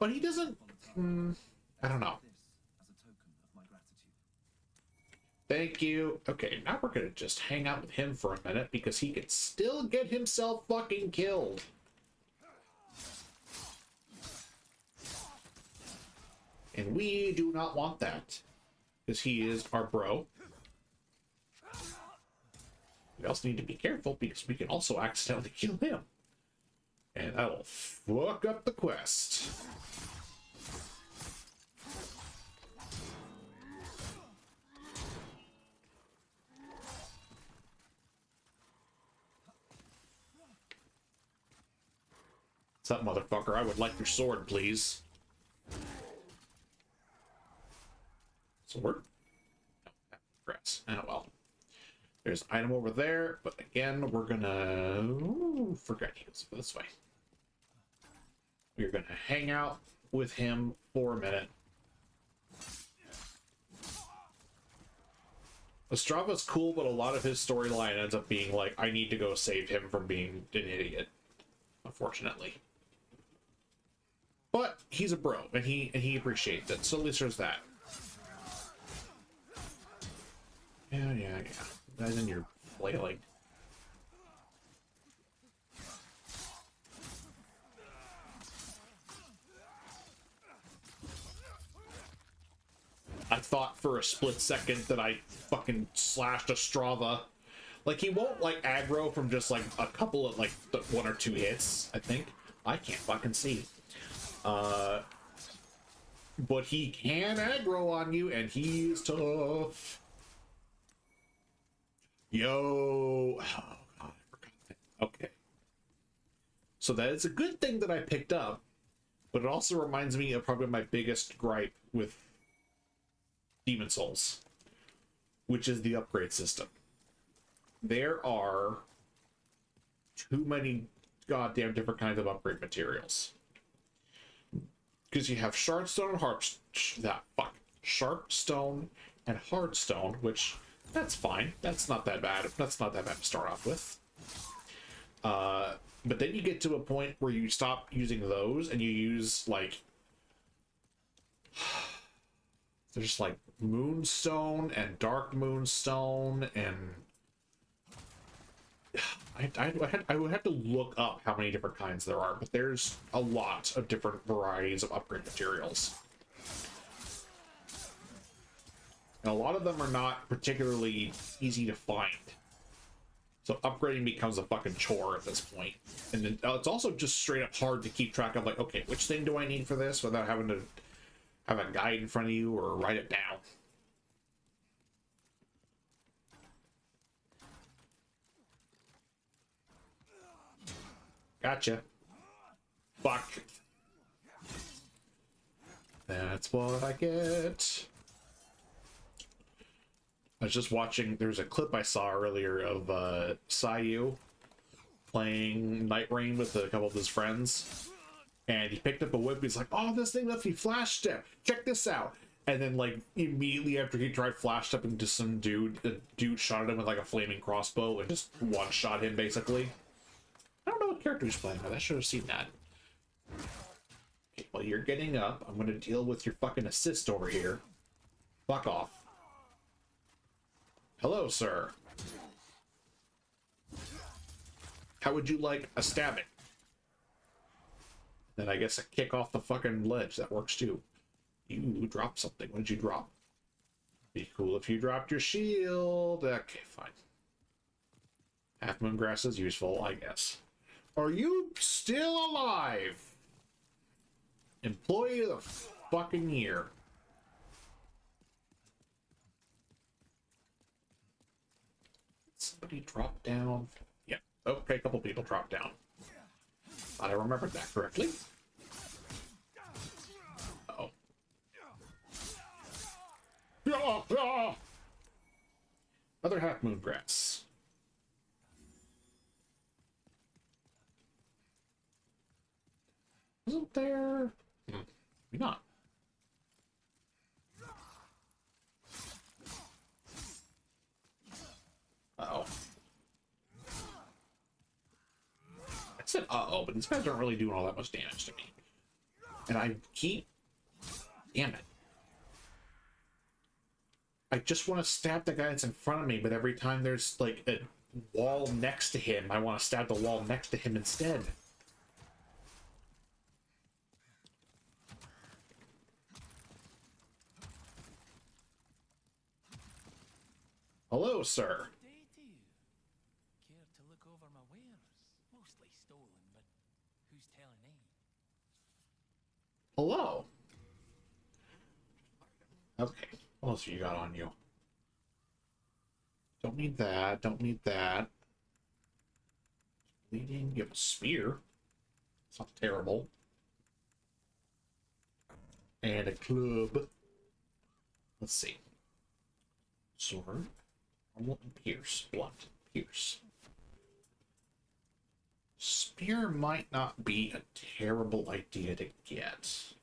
but he doesn't. I don't know. This as a token of my gratitude. Thank you. Okay, now we're gonna just hang out with him for a minute because he could still get himself fucking killed. And we do not want that because he is our bro. We also need to be careful because we can also accidentally kill him. And that'll fuck up the quest. What's up, motherfucker? I would like your sword, please. Sword? No, grass. Oh well. There's an item over there, but again, we're gonna forget he goes this way. We're gonna hang out with him for a minute. Estrava's cool, but a lot of his storyline ends up being like, I need to go save him from being an idiot, unfortunately. But he's a bro, and he appreciates it, so at least there's that. Yeah. Guys, in your flailing. I thought for a split second that I fucking slashed Estrava. Like, he won't, like, aggro from just, like, a couple of, like, one or two hits, I think. I can't fucking see. But he can aggro on you, and he's tough. Yo. Oh, God, I forgot that. Okay. So that is a good thing that I picked up, but it also reminds me of probably my biggest gripe with Demon Souls, which is the upgrade system. There are too many goddamn different kinds of upgrade materials. Because you have Shardstone and Sharpstone and Hardstone, which that's fine. That's not that bad. That's not that bad to start off with. But then you get to a point where you stop using those and you use like there's like Moonstone and Dark Moonstone, and I would have to look up how many different kinds there are, but there's a lot of different varieties of upgrade materials. And a lot of them are not particularly easy to find. So upgrading becomes a fucking chore at this point. And then, it's also just straight up hard to keep track of, like, okay, which thing do I need for this without having to have a guide in front of you or write it down. Gotcha. Fuck. That's what I get. I was just watching, there's a clip I saw earlier of Sayu playing Night Rain with a couple of his friends. And he picked up a whip, he's like, oh, this thing lets me flash step. Check this out. And then, like, immediately after he tried flash step into some dude, the dude shot at him with, like, a flaming crossbow and just one-shot him, basically. I don't know what character he's playing with. I should have seen that. Okay, while you're getting up, I'm going to deal with your fucking assist over here. Fuck off. Hello, sir. How would you like a stabbing? Then I guess a kick off the fucking ledge. That works too. You dropped something. What did you drop? Be cool if you dropped your shield. Okay, fine. Half Moon Grass is useful, I guess. Are you still alive? Employee of the fucking year. Somebody dropped down. Yeah. Okay, a couple people dropped down. Thought I remembered that correctly. Uh-oh. Another Half Moon Grass. Isn't there? Maybe not. Uh-oh. I said uh-oh, but these guys aren't really doing all that much damage to me. And I keep... Damn it. I just want to stab the guy that's in front of me, but every time there's, like, a wall next to him, I want to stab the wall next to him instead. Hello, sir. Day to you. Care to look over my wares? Mostly stolen, but who's telling me? Hello. Okay. What else you got on you? Don't need that. Don't need that. Bleeding. You have a spear. It's not terrible. And a club. Let's see. Sword. Normal and pierce. Blunt. Pierce. Spear might not be a terrible idea to get.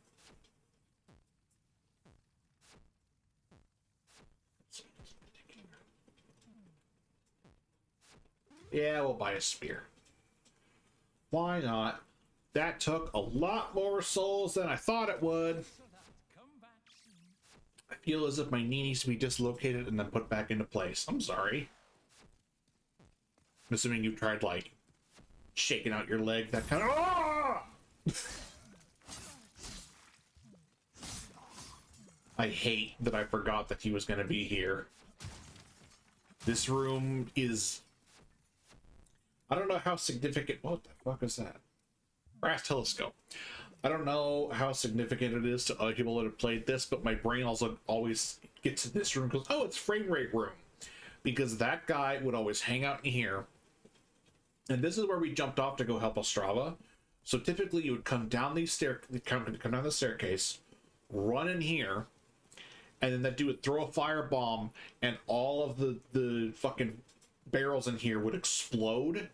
Yeah, we'll buy a spear. Why not? That took a lot more souls than I thought it would. I feel as if my knee needs to be dislocated and then put back into place. I'm sorry. I'm assuming you tried, like, shaking out your leg, that kind of... Ah! I hate that I forgot that he was going to be here. This room is... I don't know how significant... What the fuck is that? Brass telescope. I don't know how significant it is to other people that have played this, but my brain also always gets to this room and goes, oh, it's frame rate room. Because that guy would always hang out in here. And this is where we jumped off to go help Ostrava. So typically you would come down these come down the staircase, run in here, and then that dude would throw a firebomb, and all of the fucking barrels in here would explode.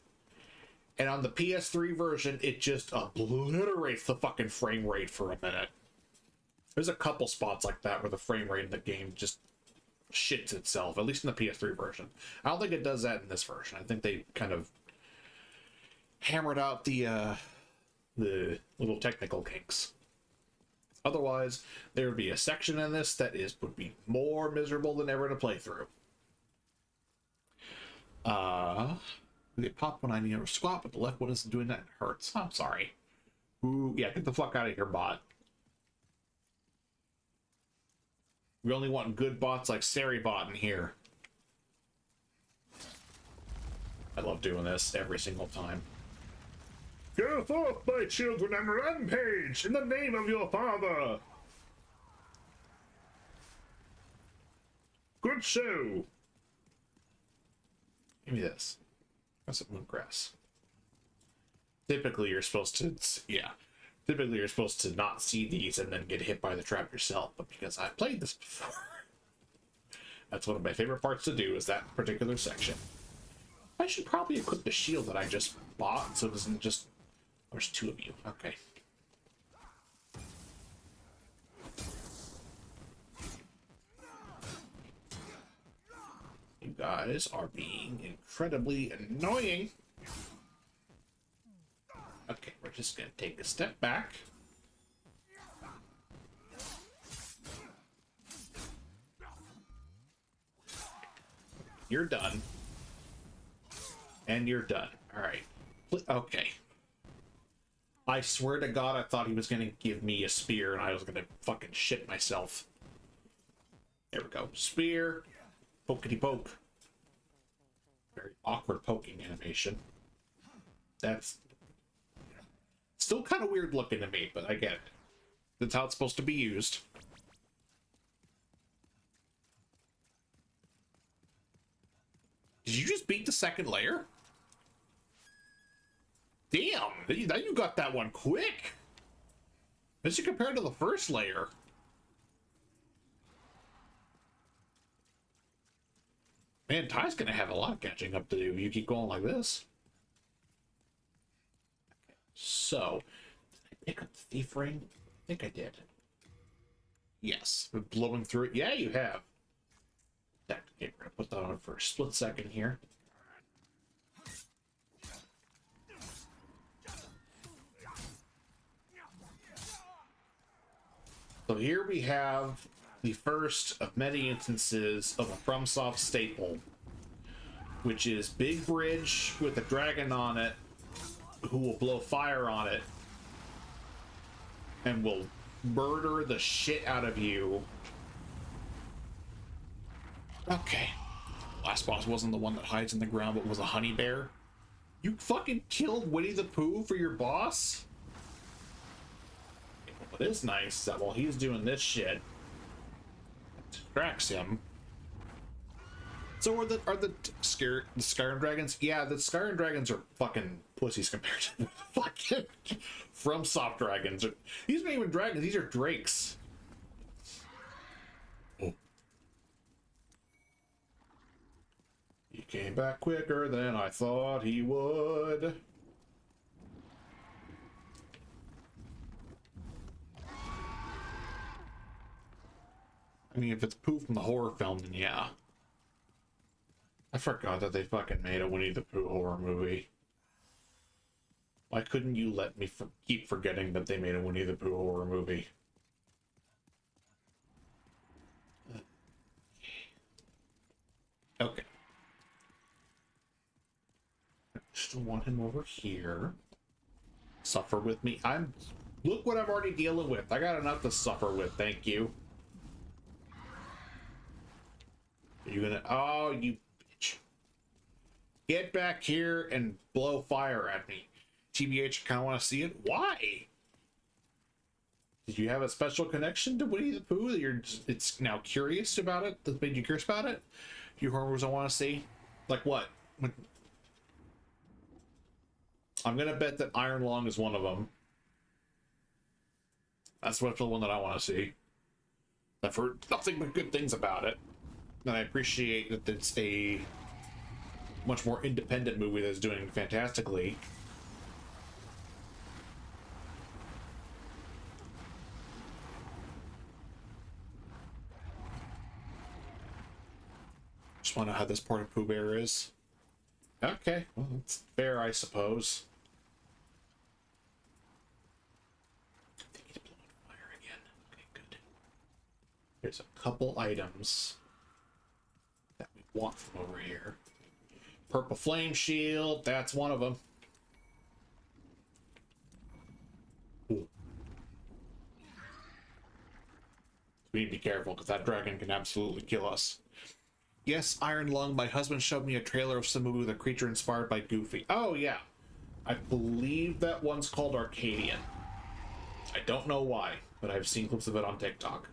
And on the PS3 version, it just obliterates the fucking frame rate for a minute. There's a couple spots like that where the frame rate in the game just shits itself, at least in the PS3 version. I don't think it does that in this version. I think they kind of hammered out the little technical kinks. Otherwise, there would be a section in this that would be more miserable than ever to play through. They pop when I need to squat, but the left one isn't doing that. It hurts. I'm sorry. Ooh, yeah, get the fuck out of here, bot. We only want good bots like Saribot in here. I love doing this every single time. Go forth, my children, and rampage in the name of your father. Good show. Give me this. That's a moongrass. Typically, you're supposed to, yeah. Typically, you're supposed to not see these and then get hit by the trap yourself. But because I've played this before, that's one of my favorite parts to do, is that particular section. I should probably equip the shield that I just bought, so it doesn't just... There's two of you. Okay. You guys are being incredibly annoying. Okay, we're just gonna take a step back. You're done. And you're done. Alright. Okay. I swear to God, I thought he was gonna give me a spear and I was gonna fucking shit myself. There we go. Spear. Pokety poke. Very awkward poking animation. That's still kind of weird looking to me, but I get it. That's how it's supposed to be used. Did you just beat the second layer? Damn! Now you got that one quick! Especially compared to the first layer. Man, Ty's gonna have a lot of catching up to do. You keep going like this. Okay, so, did I pick up the thief ring? I think I did. Yes, we're blowing through it. Yeah, you have. Okay, we're gonna put that on for a split second here. So here we have the first of many instances of a FromSoft staple, which is big bridge with a dragon on it who will blow fire on it and will murder the shit out of you. Okay. Last boss wasn't the one that hides in the ground, but was a honey bear. You fucking killed Winnie the Pooh for your boss? What is nice is that while he's doing this shit, it distracts him. So are the Skyrim dragons? Yeah, the Skyrim dragons are fucking pussies compared to the fucking FromSoft dragons. These aren't even dragons, these are drakes. Oh. He came back quicker than I thought he would. I mean, if it's Pooh from the horror film, then yeah. I forgot that they fucking made a Winnie the Pooh horror movie. Why couldn't you let me keep forgetting that they made a Winnie the Pooh horror movie? Okay. Still want him over here. Suffer with me. Look what I'm already dealing with. I got enough to suffer with, thank you. Are you gonna... Oh, you bitch. Get back here and blow fire at me. TBH, I kind of want to see it. Why? Did you have a special connection to Winnie the Pooh that it's now curious about it? That made you curious about it? You horrors I want to see? Like what? I'm gonna bet that Iron Lung is one of them. That's the one that I want to see. I've heard nothing but good things about it. And I appreciate that it's a much more independent movie that's doing fantastically. Just want to know how this part of Pooh Bear is. Okay, well, it's fair, I suppose. I think he's blowing fire again. Okay, good. There's a couple items that we want from over here. Purple flame shield, that's one of them. Ooh. We need to be careful because that dragon can absolutely kill us. Yes, Iron Lung, my husband showed me a trailer of some movie with a creature inspired by Goofy. Oh yeah, I believe that one's called Arcadian. I don't know why, but I've seen clips of it on TikTok.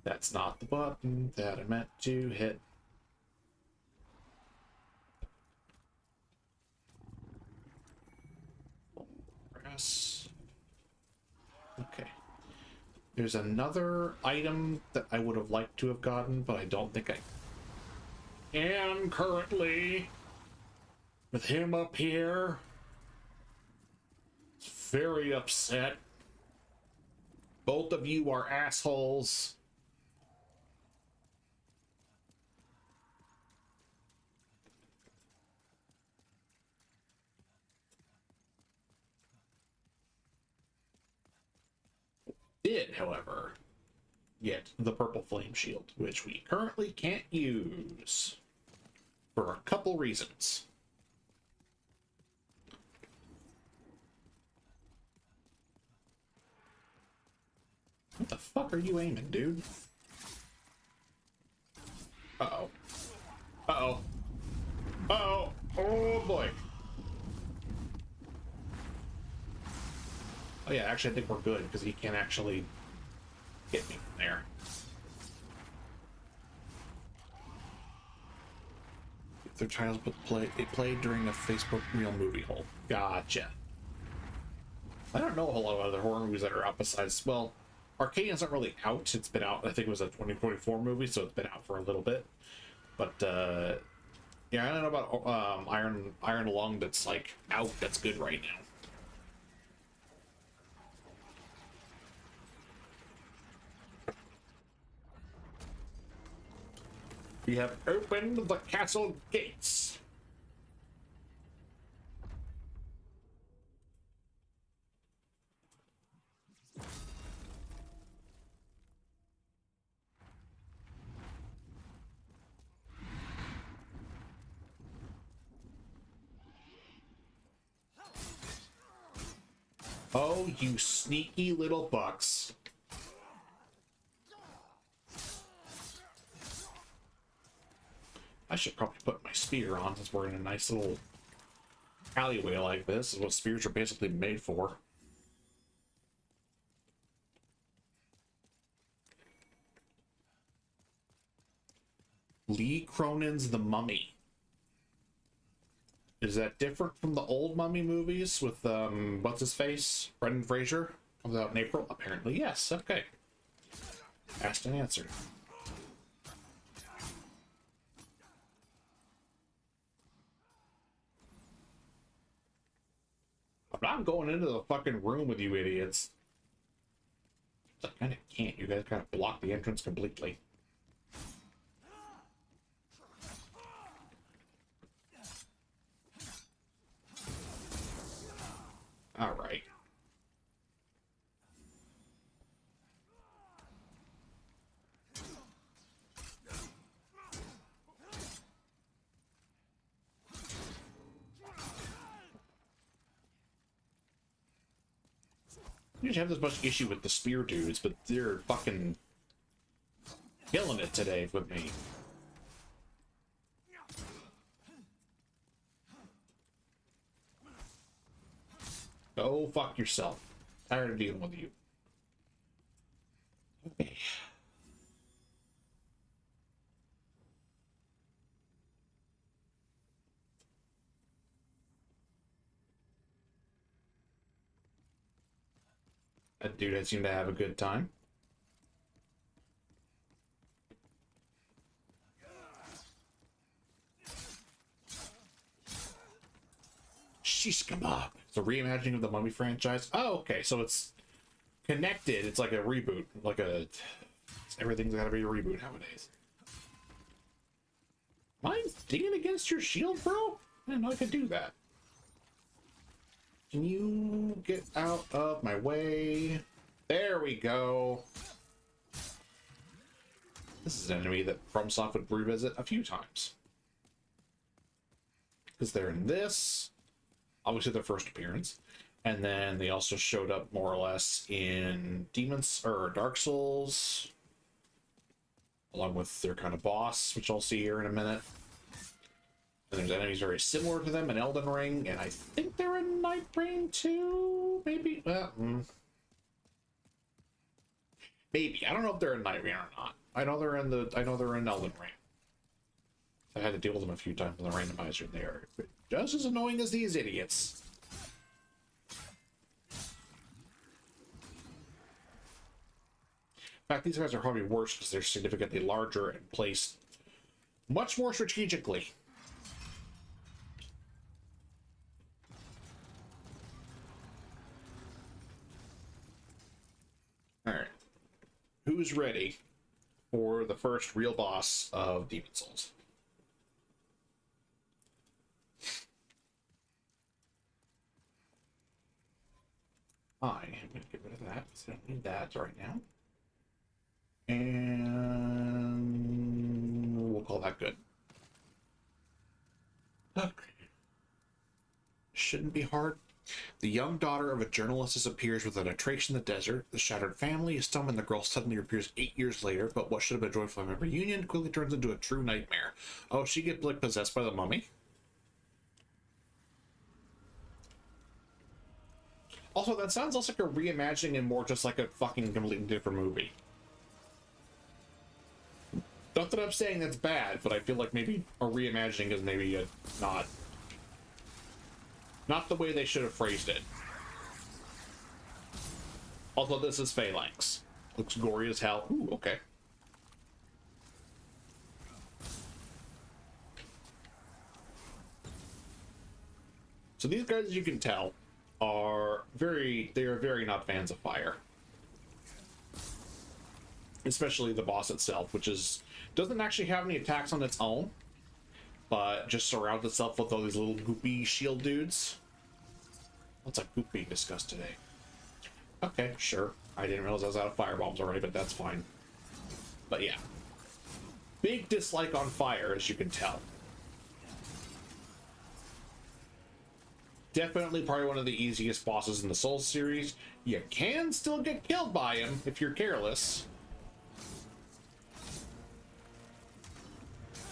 That's not the button that I meant to hit. Press. Okay. There's another item that I would have liked to have gotten, but I don't think I am currently. With him up here. Very upset. Both of you are assholes. Did, however, get the purple flame shield, which we currently can't use for a couple reasons. What the fuck are you aiming, dude? Uh-oh. Uh-oh. Uh-oh. Oh, boy. Oh, yeah, actually, I think we're good, because he can't actually get me from there. Their titles it played during a Facebook Real movie hole. Gotcha. I don't know a whole lot of other horror movies that are out besides, well, Arcadian's not really out. It's been out, I think it was a 2024 movie, so it's been out for a little bit. But, yeah, I don't know about Iron Lung that's, like, out that's good right now. We have opened the castle gates. Oh, you sneaky little bucks. I should probably put my spear on since we're in a nice little alleyway like this. This is what spears are basically made for. Lee Cronin's The Mummy. Is that different from the old Mummy movies with, what's his face? Brendan Fraser? Comes out in April? Apparently, yes. Okay. Asked and answered. I'm not going into the fucking room with you idiots. I kind of can't. You guys kind of block the entrance completely. All right. You just have this much issue with the spear dudes, but they're fucking killing it today with me. Go fuck yourself. Tired of dealing with you. Okay. That dude had seemed to have a good time. Shish kebab. It's a reimagining of the Mummy franchise. Oh, okay, so it's connected. It's like a reboot. Like a... Everything's gotta be a reboot nowadays. Mine's digging against your shield, bro? I didn't know I could do that. Can you get out of my way? There we go. This is an enemy that FromSoft would revisit a few times. Because they're in this. Obviously their first appearance. And then they also showed up more or less in Dark Souls. Along with their kind of boss, which I'll see here in a minute. And there's enemies very similar to them in Elden Ring, and I think they're in Night Rain too. Maybe. Maybe. I don't know if they're in Night Rain or not. I know they're in Elden Ring. I had to deal with them a few times with the randomizer. They are just as annoying as these idiots. In fact, these guys are probably worse because they're significantly larger and placed much more strategically. Alright. Who's ready for the first real boss of Demon Souls? I am going to get rid of that because I don't need that right now. And we'll call that good. Okay. Shouldn't be hard. The young daughter of a journalist disappears within a trace in the desert. The shattered family is stunned when the girl suddenly appears 8 years later, but what should have been a joyful reunion quickly turns into a true nightmare. Oh, she gets like possessed by the mummy? Also, that sounds less like a reimagining and more just like a fucking completely different movie. Not that I'm saying that's bad, but I feel like maybe a reimagining is maybe not the way they should have phrased it. Although this is Phalanx. Looks gory as hell. Ooh, okay. So these guys, as you can tell, are very not fans of fire. Especially the boss itself, which doesn't actually have any attacks on its own, but just surrounds itself with all these little goopy shield dudes. What's a goop being discussed today? Okay, sure. I didn't realize I was out of firebombs already, but that's fine. But yeah. Big dislike on fire, as you can tell. Definitely probably one of the easiest bosses in the Souls series. You can still get killed by him if you're careless.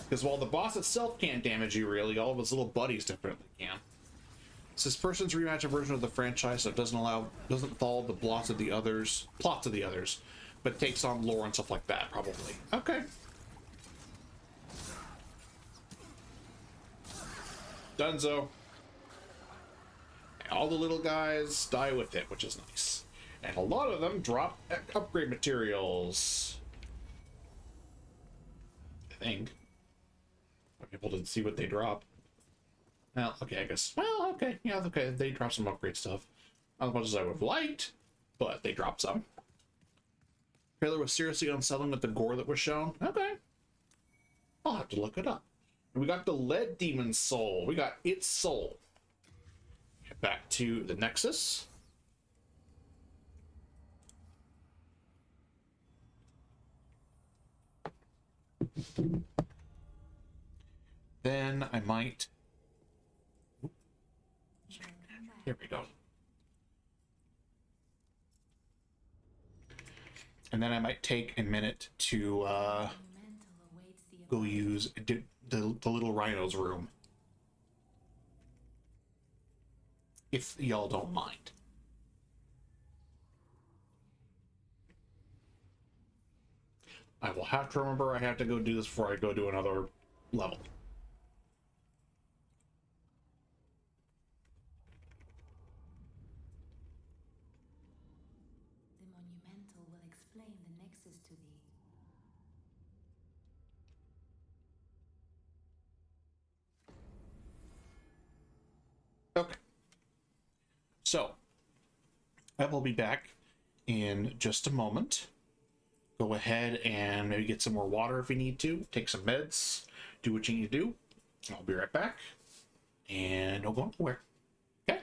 Because while the boss itself can't damage you really, all of his little buddies definitely can. It's this person's reimagined version of the franchise that doesn't follow the plots of the others, but takes on lore and stuff like that, probably. Okay. Dunzo. And all the little guys die with it, which is nice. And a lot of them drop upgrade materials. I think. I'm able to see what they drop. Well, okay, I guess. Well, okay. Yeah, okay. They drop some upgrade stuff. Not as much as I would have liked, but they dropped some. Trailer was seriously unsettling with the gore that was shown. Okay. I'll have to look it up. And we got the Lead Demon's soul. We got its soul. Head back to the Nexus. Then I might... Here we go. And then I might take a minute to go use the little rhino's room. If y'all don't mind. I will have to remember I have to go do this before I go do another level. The monumental will explain the nexus to thee. Okay. So, I will be back in just a moment. Go ahead and maybe get some more water if you need to. Take some meds. Do what you need to do. I'll be right back. And don't go anywhere. Okay?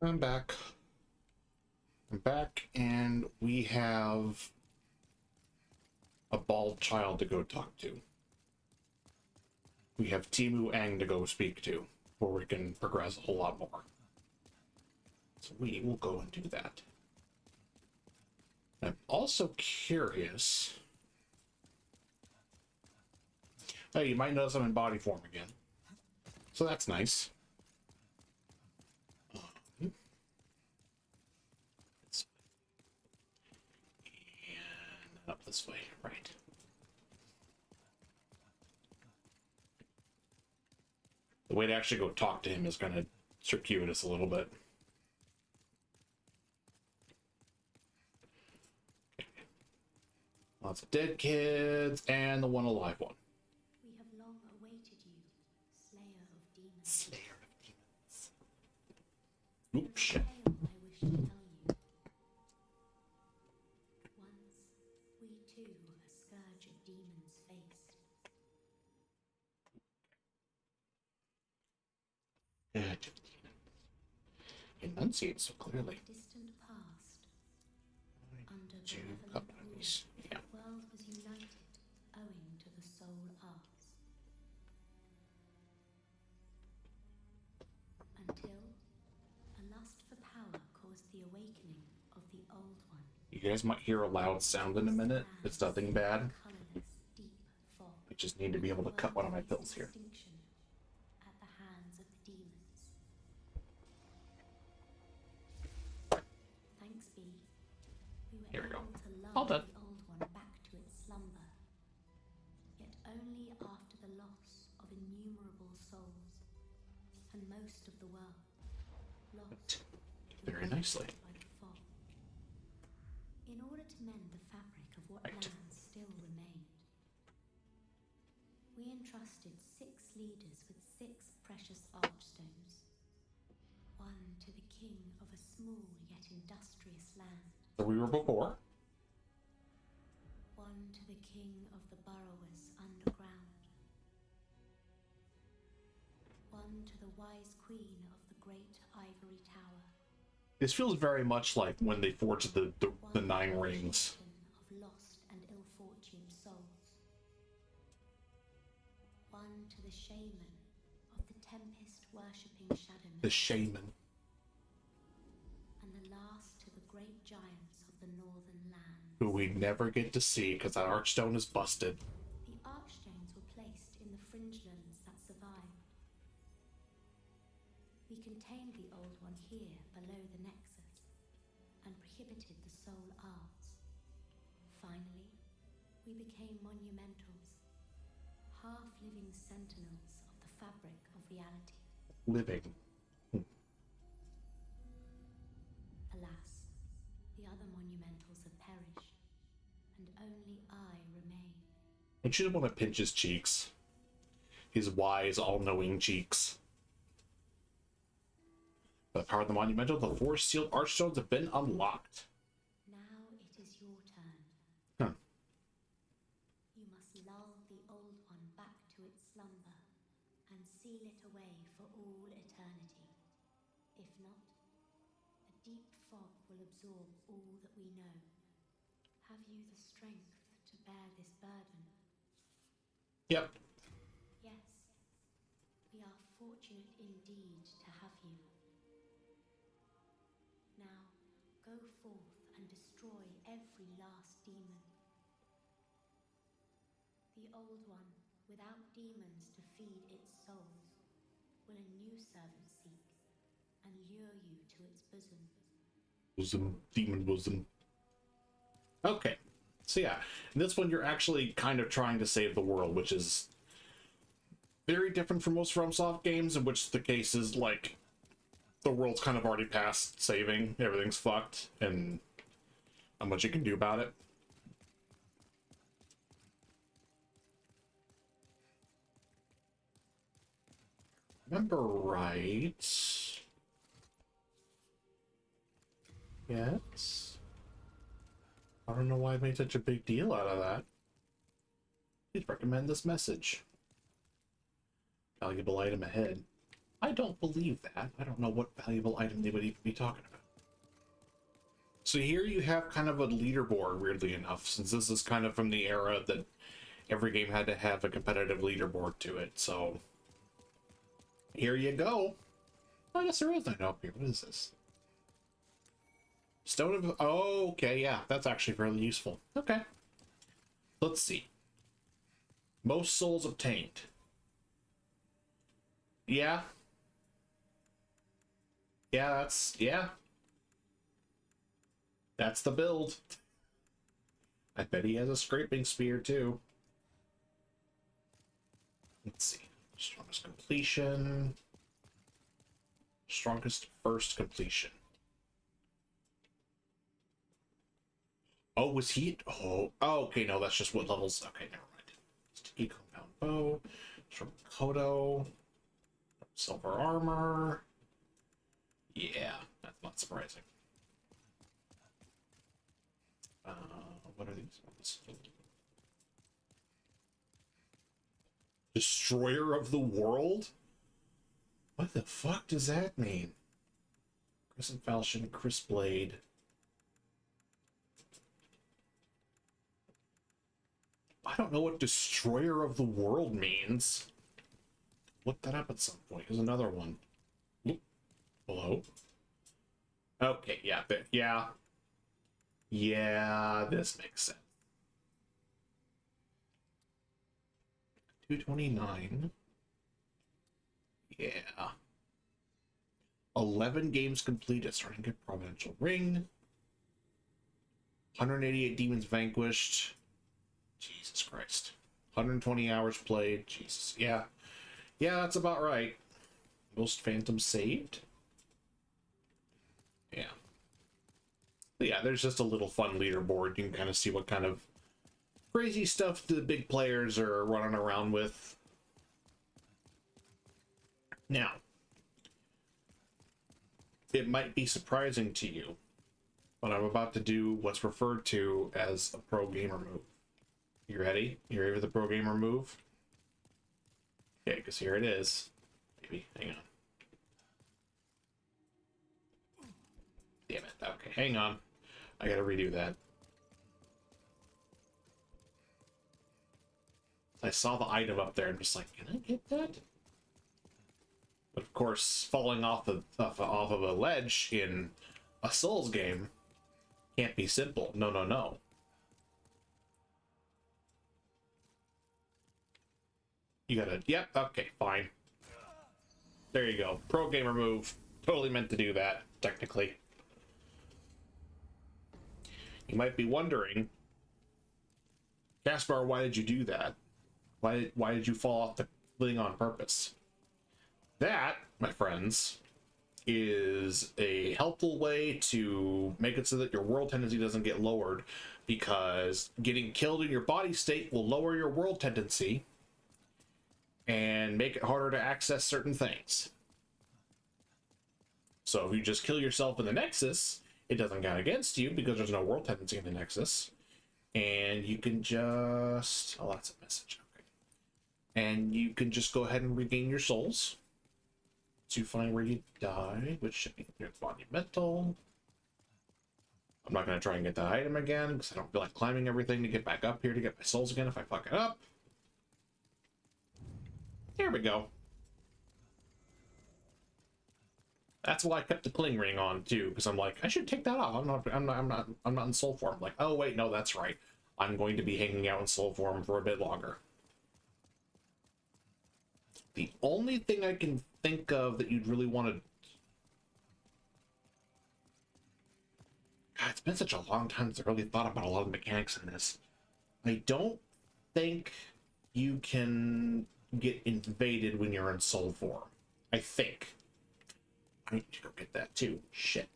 I'm back. I'm back, and we have a bald child to go talk to. We have Timu Ang to go speak to, where we can progress a whole lot more. So we will go and do that. I'm also curious. Hey, you might notice I'm in body form again. So that's nice. And up this way, right. The way to actually go talk to him is kind of circuitous a little bit. Lots of dead kids and the one alive one. We have long awaited you, Slayer of Demons. Slayer of Demons. Oops, shit. Tale I wish to tell you. Once, we too a scourge of demons faced. Enunciate so clearly. In the distant past, under Two benevolent companies. rule, Yeah. the world was united owing to the soul arts. Until a lust for power caused the awakening of the old one. You guys might hear a loud sound in a minute. It's nothing bad. Colorless, deep fog. I just need to be able to cut one of my pills here. Extinction at the hands of the demons. Thanks be, we were Here we go. able to lull All done. the old one back to its slumber. Yet only after the loss of innumerable souls, and most of the world lost Very nicely. by the fog. In order to mend the fabric of what Right. lands still remained, we entrusted 6 leaders with 6 precious archstones. One to the king of a small yet industrious land. So we were before. One to the king of the burrowers underground. One to the wise queen of the great ivory tower. This feels very much like when they forged the One Nine to the Rings. chieftain of lost and ill-fortuned souls. One to the shaman of the tempest-worshipping shadow. The Shaman. And the last to the great giants of the northern land. Who we never get to see because that archstone is busted. The archstones were placed in the fringelands that survived. We contained the old one here below the nexus, and prohibited the soul arts. Finally, we became monumentals, half-living sentinels of the fabric of reality. Living. Alas, the other monumentals have perished, and only I remain. Don't you want to pinch his cheeks? His wise, all-knowing cheeks. By the power of the monumental, the 4 sealed archstones have been unlocked. Now it is your turn. Huh. You must lull the old one back to its slumber, and seal it away for all eternity. If not, a deep fog will absorb all that we know. Have you the strength to bear this burden? Yep. Yes. We are fortunate indeed to have you. Now, go forth and destroy every last demon. The old one, without demons to feed its souls, will a new servant seek, and lure you to its bosom. Bosom. Demon bosom. Okay. So yeah, in this one you're actually kind of trying to save the world, which is very different from most FromSoft games, in which the case is like the world's kind of already past saving, everything's fucked, and not much you can do about it. Remember right? Yes. I don't know why I made such a big deal out of that. Please recommend this message. Valuable item ahead. I don't believe that. I don't know what valuable item they would even be talking about. So here you have kind of a leaderboard, weirdly enough, since this is kind of from the era that every game had to have a competitive leaderboard to it. So here you go. I guess there is no up here. What is this? Stone of... Oh, okay, yeah. That's actually fairly useful. Okay. Let's see. Most souls obtained. Yeah. Yeah, that's... Yeah. That's the build. I bet he has a scraping spear, too. Let's see. Strongest completion. Strongest first completion. Oh, was he? Oh, okay. No, that's just what levels. Okay, never mind. Sticky compound bow. From Kodo. Silver armor. Yeah, that's not surprising. What are these ones? Destroyer of the world? What the fuck does that mean? Crescent Falchion, Crisp Blade. I don't know what Destroyer of the World means. Look that up at some point. There's another one. Oop. Hello? Okay, yeah, yeah. Yeah, this makes sense. 229. Yeah. 11 games completed, starting to get Providential Ring. 188 demons vanquished. Jesus Christ. 120 hours played. Jesus. Yeah. Yeah, that's about right. Most phantoms saved. Yeah. But yeah, there's just a little fun leaderboard. You can kind of see what kind of crazy stuff the big players are running around with. Now, it might be surprising to you, but I'm about to do what's referred to as a pro gamer move. You ready? You ready for the pro gamer move? Okay, because here it is. Maybe. Hang on. Damn it. Okay, hang on. I gotta redo that. I saw the item up there. I'm just like, can I get that? But of course, falling off of a ledge in a Souls game can't be simple. No, no, no. You gotta... Yep, okay, fine. There you go. Pro gamer move. Totally meant to do that, technically. You might be wondering, Caspar, why did you do that? Why did you fall off the thing on purpose? That, my friends, is a helpful way to make it so that your world tendency doesn't get lowered, because getting killed in your body state will lower your world tendency and make it harder to access certain things. So if you just kill yourself in the Nexus, it doesn't count against you because there's no world tendency in the Nexus. And you can just... Oh, that's a message. Okay. And you can just go ahead and regain your souls to find where you died, which should be near monumental. I'm not going to try and get that item again because I don't feel like climbing everything to get back up here to get my souls again if I fuck it up. There we go. That's why I kept the cling ring on too, because I'm like, I should take that off. I'm not in soul form. Like, oh wait, no, that's right. I'm going to be hanging out in soul form for a bit longer. The only thing I can think of that you'd really want to... God, it's been such a long time since I really thought about a lot of the mechanics in this. I don't think you can get invaded when you're in soul form. I think. I need to go get that too. Shit.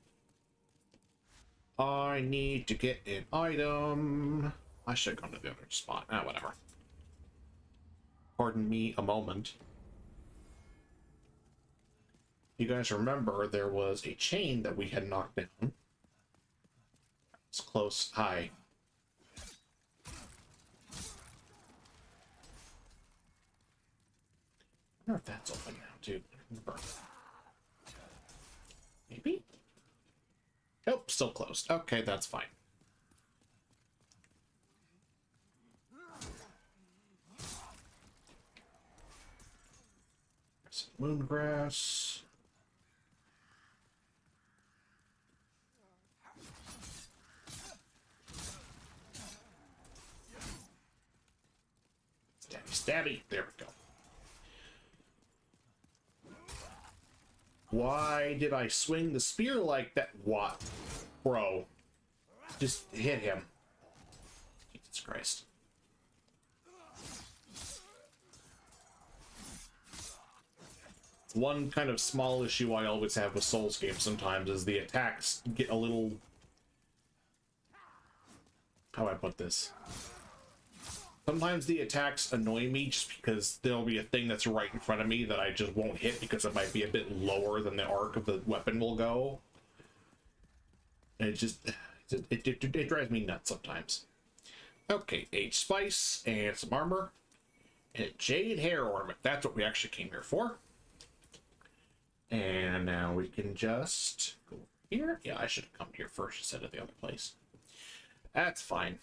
I need to get an item. I should have gone to the other spot. Ah, whatever. Pardon me a moment. You guys remember there was a chain that we had knocked down. It's close. Hi. wonder if that's open now, too. Maybe? Nope, still closed. Okay, that's fine. Moongrass. Stabby, stabby. There we go. Why did I swing the spear like that? What? Bro. Just hit him. Jesus Christ. One kind of small issue I always have with Souls games sometimes is the attacks get a little... How do I put this? Sometimes the attacks annoy me just because there'll be a thing that's right in front of me that I just won't hit because it might be a bit lower than the arc of the weapon will go. And it just... It drives me nuts sometimes. Okay, Age Spice and some armor. And a Jade Hair Ornament. That's what we actually came here for. And now we can just go here. Yeah, I should have come here first instead of the other place. That's fine.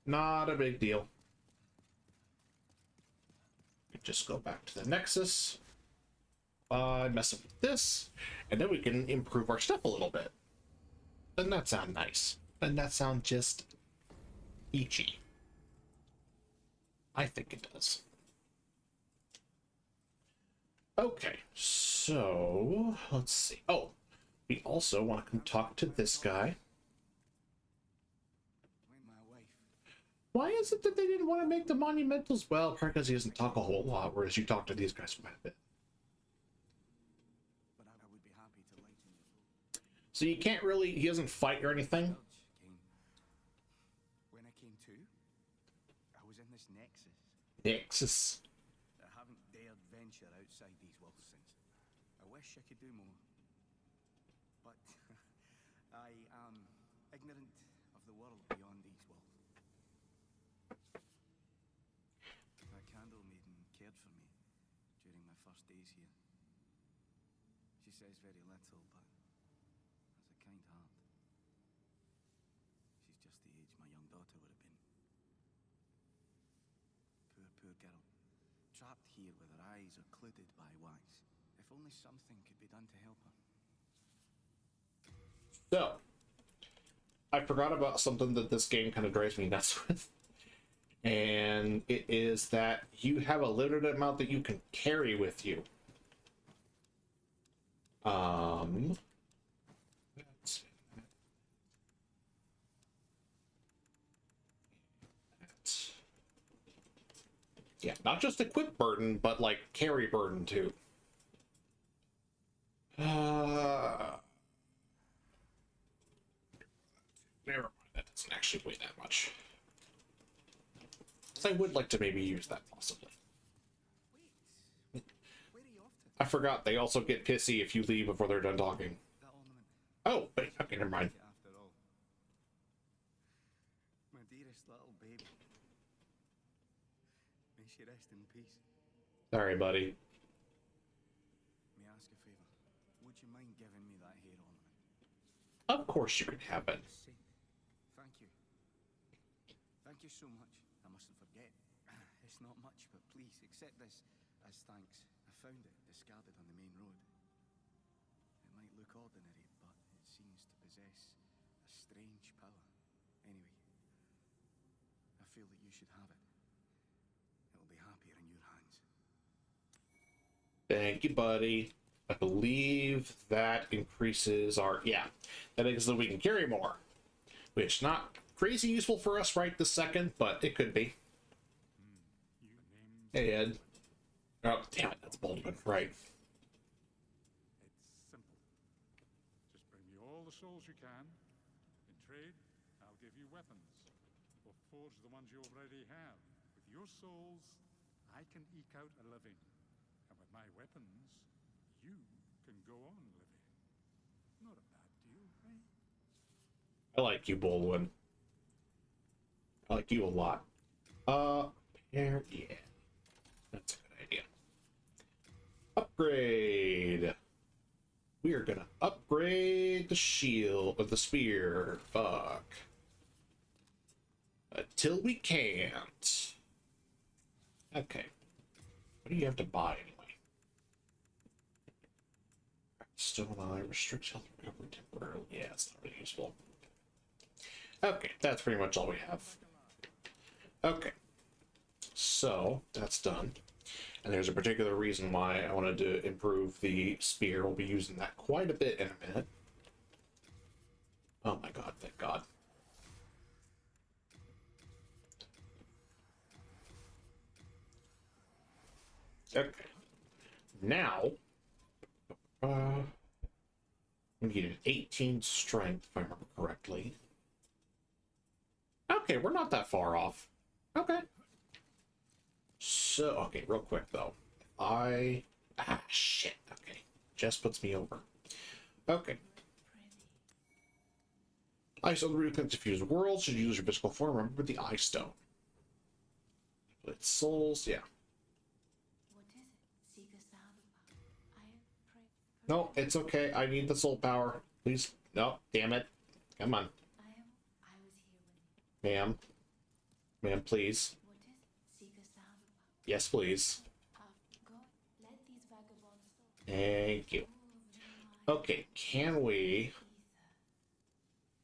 Not a big deal. We just go back to the Nexus. Mess up with this. And then we can improve our stuff a little bit. Doesn't that sound nice? Doesn't that sound just peachy? I think it does. Okay, so let's see. Oh, we also want to come talk to this guy. Why is it that they didn't want to make the monumentals? Well, probably because he doesn't talk a whole lot, whereas you talk to these guys quite a bit. So you can't really, he doesn't fight or anything. When I came to, I was in this Nexus. I haven't dared venture outside these walls since. I wish I could do more. But I am ignorant of the world beyond these walls. My candle maiden cared for me during my first days here. She says very little, but has a kind heart. She's just the age my young daughter would have been. Poor girl. Trapped here with her eyes occluded by wax. If only something could be done to help her. So, I forgot about something that this game kind of drives me nuts with. And it is that you have a limited amount that you can carry with you. Yeah, not just equip burden, but like carry burden too. Never mind, that doesn't actually weigh that much. I would like to maybe use that possibly. Wait, where are you off to? I forgot they also get pissy if you leave before they're done talking. That ornament. Oh, wait, okay, never mind. After all. My dearest little baby. May she rest in peace. Sorry, buddy. May I ask a favor? Would you mind giving me that hair ornament? Of course you can have it. Say, thank you. Thank you so much. I mustn't forget. It's not much, but please accept this as thanks. I found it discarded on the main road. It might look ordinary, but it seems to possess a strange power. Anyway, I feel that you should have it. It'll be happier in your hands. Thank you, buddy. I believe that increases our... Yeah, that makes so we can carry more. Which, not crazy useful for us right this second, but it could be. Hey, Ed. Oh, damn it, that's Baldwin. Right. It's simple. Just bring me all the souls you can. In trade, I'll give you weapons. Or forge the ones you already have. With your souls, I can eke out a living. And with my weapons, you can go on living. Not a bad deal, eh? I like you, Baldwin. I like you a lot. Yeah. That's a good idea. upgrade. We are gonna upgrade the shield of the spear. Fuck. Until we can't. Okay. What do you have to buy anyway? Stone eye restricts health recovery temporarily. Yeah, it's not really useful. Okay, that's pretty much all we have. Okay. So, that's done. And there's a particular reason why I wanted to improve the spear. We'll be using that quite a bit in a minute. Oh my god, thank god. Okay. Now, we needed 18 strength, if I remember correctly. Okay, we're not that far off. Okay. So, okay, real quick though. Shit. Okay. Jess puts me over. Okay. Eye Stone really can diffuse worlds. Should you use your physical form, remember the Eye Stone. It's souls, yeah. What is it? Seek a sound about. I have prayed. No, it's okay. I need the soul power. Please. No, damn it. Come on. I was here when. Ma'am. Ma'am, please. What is it? Seek a sound about. Yes, please. Go. Let these vagabonds go. Thank you. Okay, can we...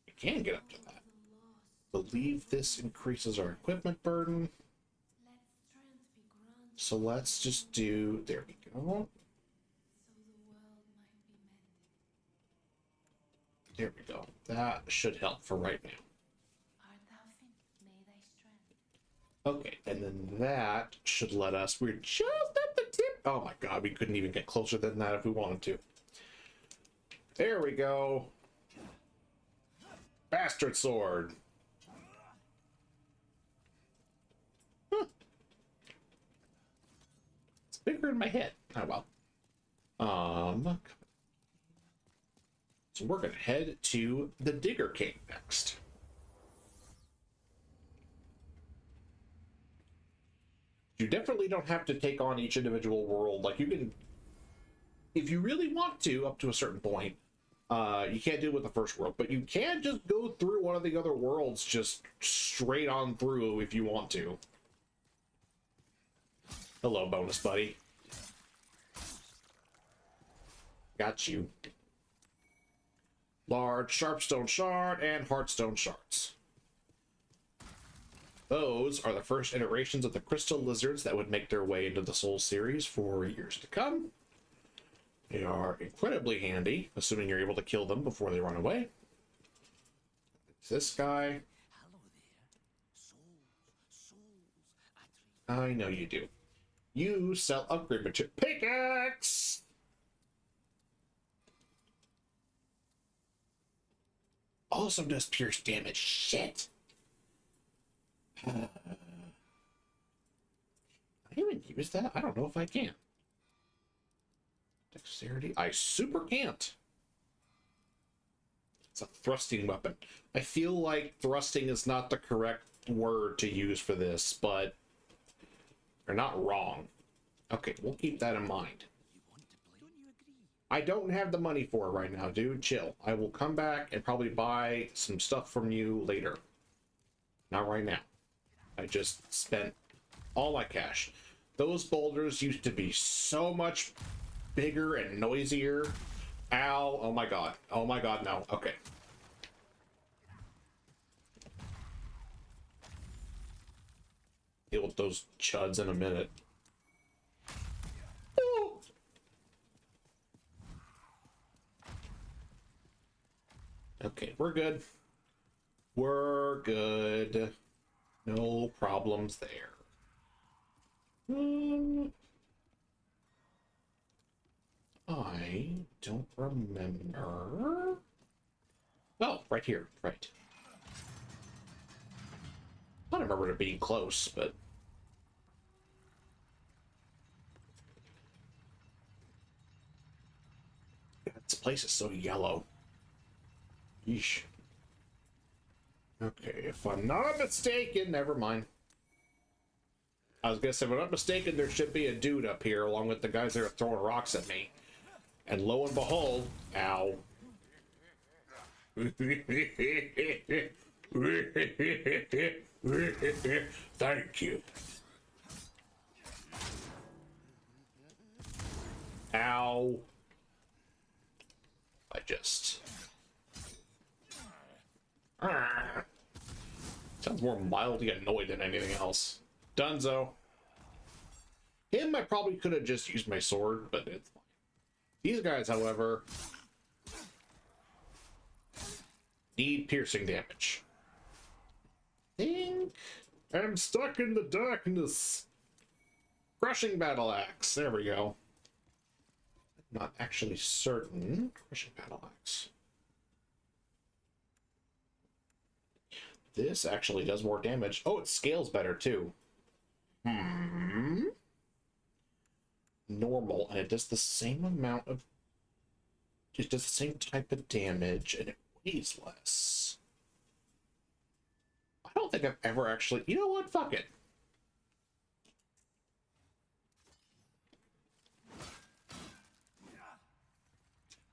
We can get up to that. Believe this increases our equipment burden. Let strength be granted So let's just do... There we go. so the world might be mended. There we go. That should help for right now. Art thou finished? May thy strength. Okay, and then that should let us... We're just at the tip. Oh my god, we couldn't even get closer than that if we wanted to. There we go. Bastard sword. Huh. It's bigger in my head. Oh well. So we're gonna head to the Digger King next. You definitely don't have to take on each individual world. Like, you can, if you really want to, up to a certain point. You can't do it with the first world, but you can just go through one of the other worlds just straight on through if you want to. Hello, bonus buddy. Got you. Large Sharpstone Shard and Heartstone Shards. Those are the first iterations of the crystal lizards that would make their way into the Soul series for years to come. They are incredibly handy, assuming you're able to kill them before they run away. This guy. Hello there. Souls. I know you do. You sell upgrade material. Pickaxe! Also does pierce damage. Shit! Can I even use that? I don't know if I can. Dexterity? I super can't. It's a thrusting weapon. I feel like thrusting is not the correct word to use for this, but they're not wrong. Okay, we'll keep that in mind. You want to play? Don't you agree? I don't have the money for it right now, dude. Chill. I will come back and probably buy some stuff from you later. Not right now. I just spent all my cash. Those boulders used to be so much bigger and noisier. Ow. Oh my god. Oh my god, no. Okay. Deal with those chuds in a minute. Ooh. Okay, we're good. We're good. No problems there. I don't remember. Oh, right here. Right. I don't remember it being close, but... This place is so yellow. Yeesh. Okay, if I'm not mistaken, never mind. I was gonna say, if I'm not mistaken, there should be a dude up here along with the guys that are throwing rocks at me. And lo and behold, ow. Thank you. Ow. I just... Sounds more mildly annoyed than anything else. Dunzo. Him, I probably could have just used my sword, but it's fine. These guys, however, need piercing damage. Think I'm stuck in the darkness. Crushing battle axe. There we go. Not actually certain. Crushing battle axe. This actually does more damage. Oh, it scales better too. Normal, and it does the same amount of... It does the same type of damage, and it weighs less. I don't think I've ever actually... You know what? Fuck it.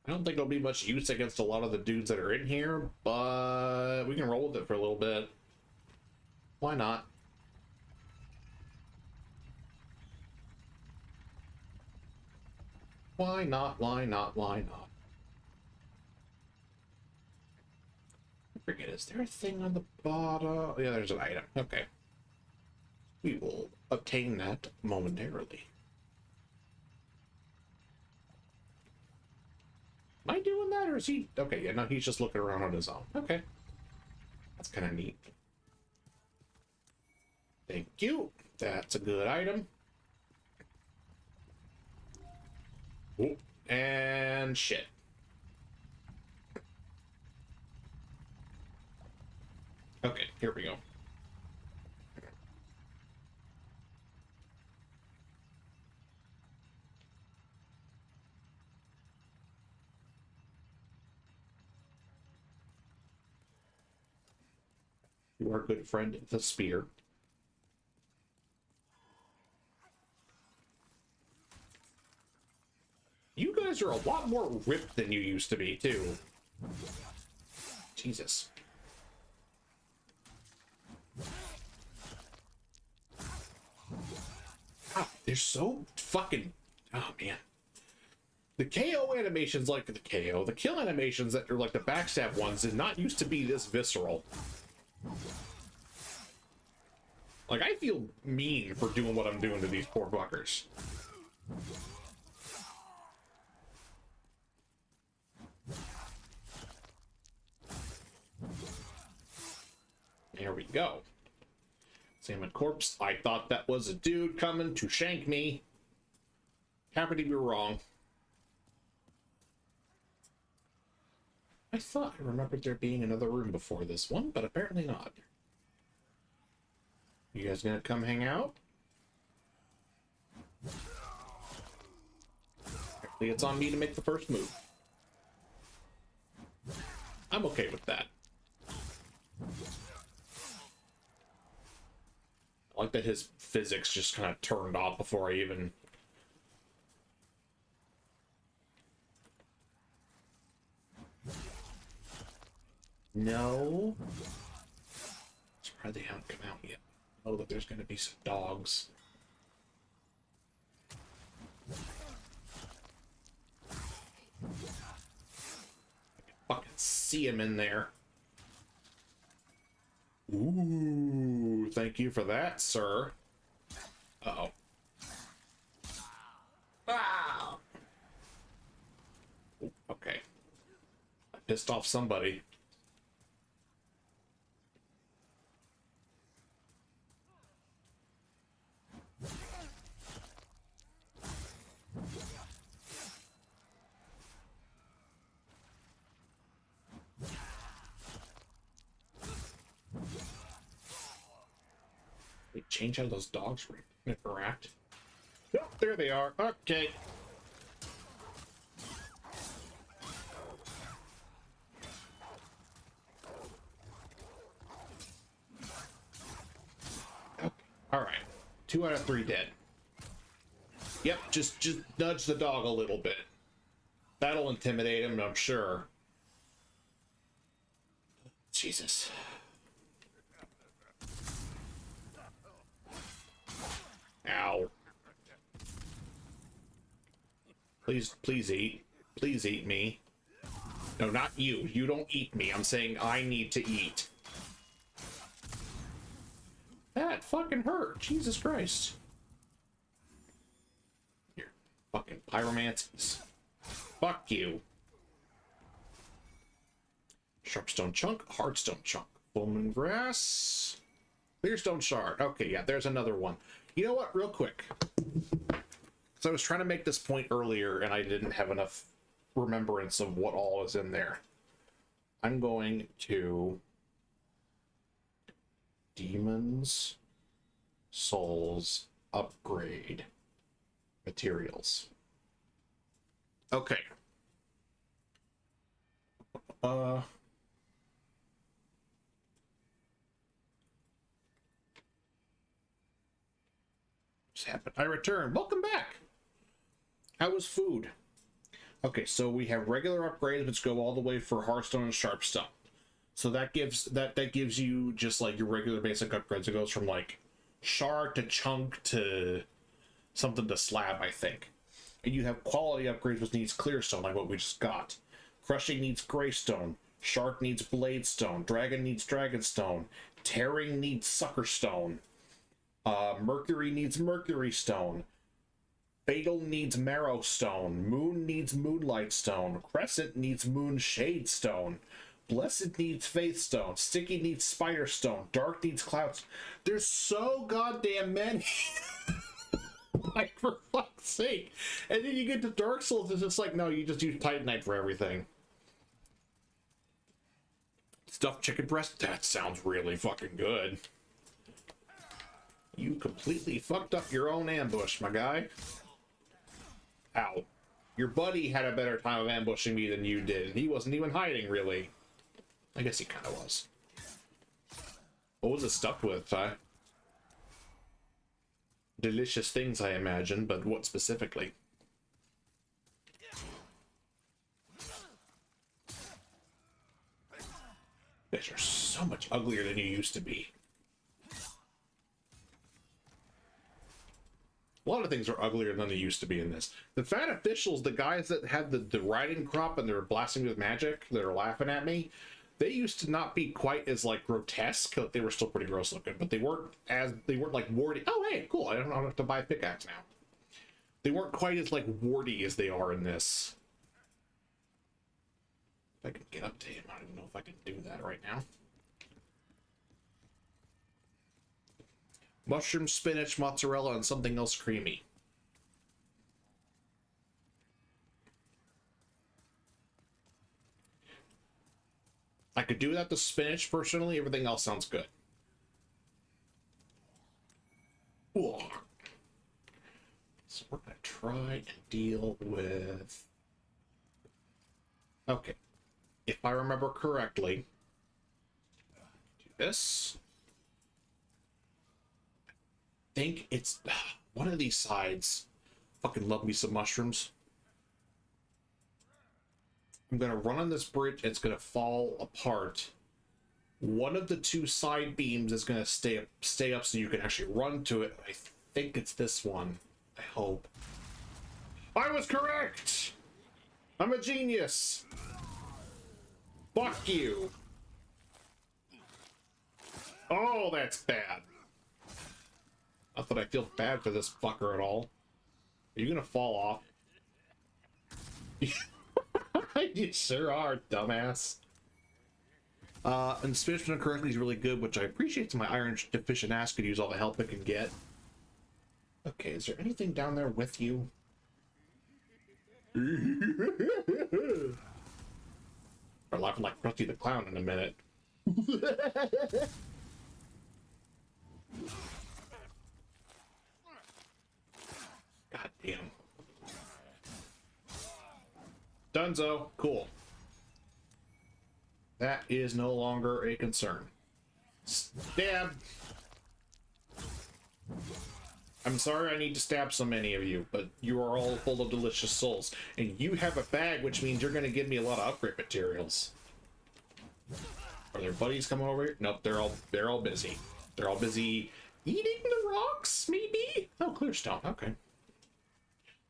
I don't think there'll be much use against a lot of the dudes that are in here, but we can roll with it for a little bit. Why not? Why not? Why not? Why not? I forget, is there a thing on the bottom? Yeah, there's an item. Okay. We will obtain that momentarily. Am I doing that, or is he... Okay, yeah, no, he's just looking around on his own. Okay. That's kind of neat. Thank you. That's a good item. Ooh, and shit. Okay, here we go. You are a good friend, the spear. You guys are a lot more ripped than you used to be, too. Jesus. Ah, they're so fucking... Oh, man. The KO animations, like the KO, the kill animations that are like the backstab ones, did not used to be this visceral. Like, I feel mean for doing what I'm doing to these poor fuckers. There we go. Salmon corpse. I thought that was a dude coming to shank me. Happy to be wrong. I thought I remembered there being another room before this one, but apparently not. You guys gonna come hang out? Apparently it's on me to make the first move. I'm okay with that. I like that his physics just kind of turned off before I even... No. Surprised they haven't come out yet. Oh, that there's gonna be some dogs. I can fucking see him in there. Ooh, thank you for that, sir. Uh-oh. Ah! Ooh, okay. I pissed off somebody. They change how those dogs interact. Oh, there they are. Okay. Okay. All right. 2 out of 3 dead. Yep, just nudge the dog a little bit. That'll intimidate him, I'm sure. Jesus. Ow. Please eat. Please eat me. No, not you. You don't eat me. I'm saying I need to eat. That fucking hurt. Jesus Christ. Here. Fucking pyromancies. Fuck you. Sharpstone chunk. Hardstone chunk. Fulman grass. Clearstone shard. Okay, yeah, there's another one. You know what? Real quick. So I was trying to make this point earlier and I didn't have enough remembrance of what all is in there. I'm going to Demons Souls upgrade materials. Okay. Just happened. I returned. Welcome back. How was food? Okay, so we have regular upgrades, which go all the way for Hearthstone and Sharpstone. So that gives you just like your regular basic upgrades. It goes from like shard to chunk to something to slab, I think. And you have quality upgrades, which needs Clearstone, like what we just got. Crushing needs Greystone. Shark needs Bladestone. Dragon needs Dragonstone. Tearing needs Suckerstone. Mercury needs Mercury Stone. Fatal needs Marrow Stone. Moon needs Moonlight Stone. Crescent needs Moonshade Stone. Blessed needs Faith Stone. Sticky needs Spider Stone. Dark needs Clouds. There's so goddamn many. Like, for fuck's sake. And then you get to Dark Souls, it's just like, no, you just use Titanite for everything. Stuffed chicken breast? That sounds really fucking good. You completely fucked up your own ambush, my guy. Ow. Your buddy had a better time of ambushing me than you did. He wasn't even hiding, really. I guess he kind of was. What was it stuffed with, huh? Delicious things, I imagine, but what specifically? You guys are so much uglier than you used to be. A lot of things are uglier than they used to be in this. The fat officials, the guys that had the riding crop and they were blasting with magic, that are laughing at me, they used to not be quite as like grotesque. They were still pretty gross looking, but they weren't like warty. Oh hey, cool! I don't have to buy a pickaxe now. They weren't quite as like warty as they are in this. If I can get up to him, I don't even know if I can do that right now. Mushroom, spinach, mozzarella, and something else creamy. I could do without the spinach, personally. Everything else sounds good. Ugh. So we're going to try and deal with... Okay. If I remember correctly, do this. I think it's one of these sides. Fucking love me some mushrooms. I'm gonna run on this bridge. It's gonna fall apart. One of the two side beams is gonna stay up so you can actually run to it. I think it's this one. I hope. I was correct! I'm a genius! Fuck you! Oh, that's bad. Not that I feel bad for this fucker at all. Are you gonna fall off? You sure are, dumbass. And spinach currently is really good, which I appreciate, so my iron deficient ass could use all the help it can get. Okay, is there anything down there with you? I'm laughing like Krusty the Clown in a minute. God damn. Dunzo. Cool. That is no longer a concern. Stab. I'm sorry I need to stab so many of you, but you are all full of delicious souls. And you have a bag, which means you're going to give me a lot of upgrade materials. Are their buddies coming over here? Nope, they're all busy. They're all busy eating the rocks, maybe? Oh, clear stone. Okay.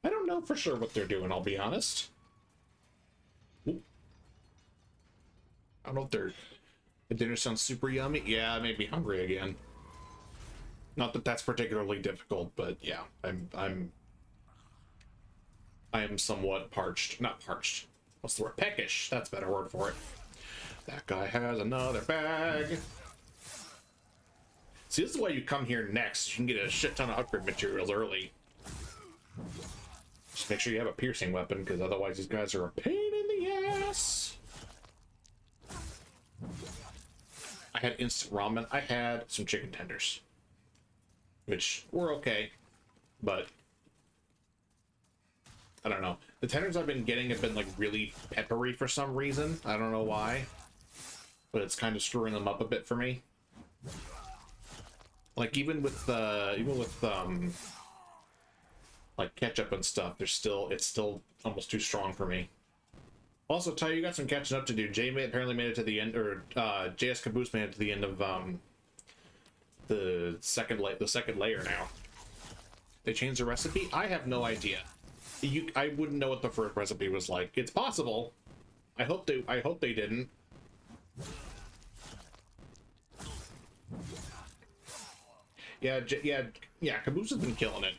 I don't know for sure what they're doing, I'll be honest. Ooh. I don't know if the dinner sounds super yummy. Yeah, I may be hungry again. Not that that's particularly difficult, but yeah, I am somewhat parched. Not parched. What's the word? Peckish. That's a better word for it. That guy has another bag. See, this is why you come here next. You can get a shit ton of upgrade materials early. Just make sure you have a piercing weapon, because otherwise these guys are a pain in the ass. I had instant ramen. I had some chicken tenders, which were okay, but I don't know. The tenders I've been getting have been like really peppery for some reason. I don't know why, but it's kind of screwing them up a bit for me. Like even with like ketchup and stuff, it's still almost too strong for me. Also, Ty, you got some catching up to do. Jay apparently made it to the end, or JS Caboose made it to the end of the second layer now. They changed the recipe? I have no idea. I wouldn't know what the first recipe was like. It's possible. I hope they didn't. Yeah, Caboose has been killing it.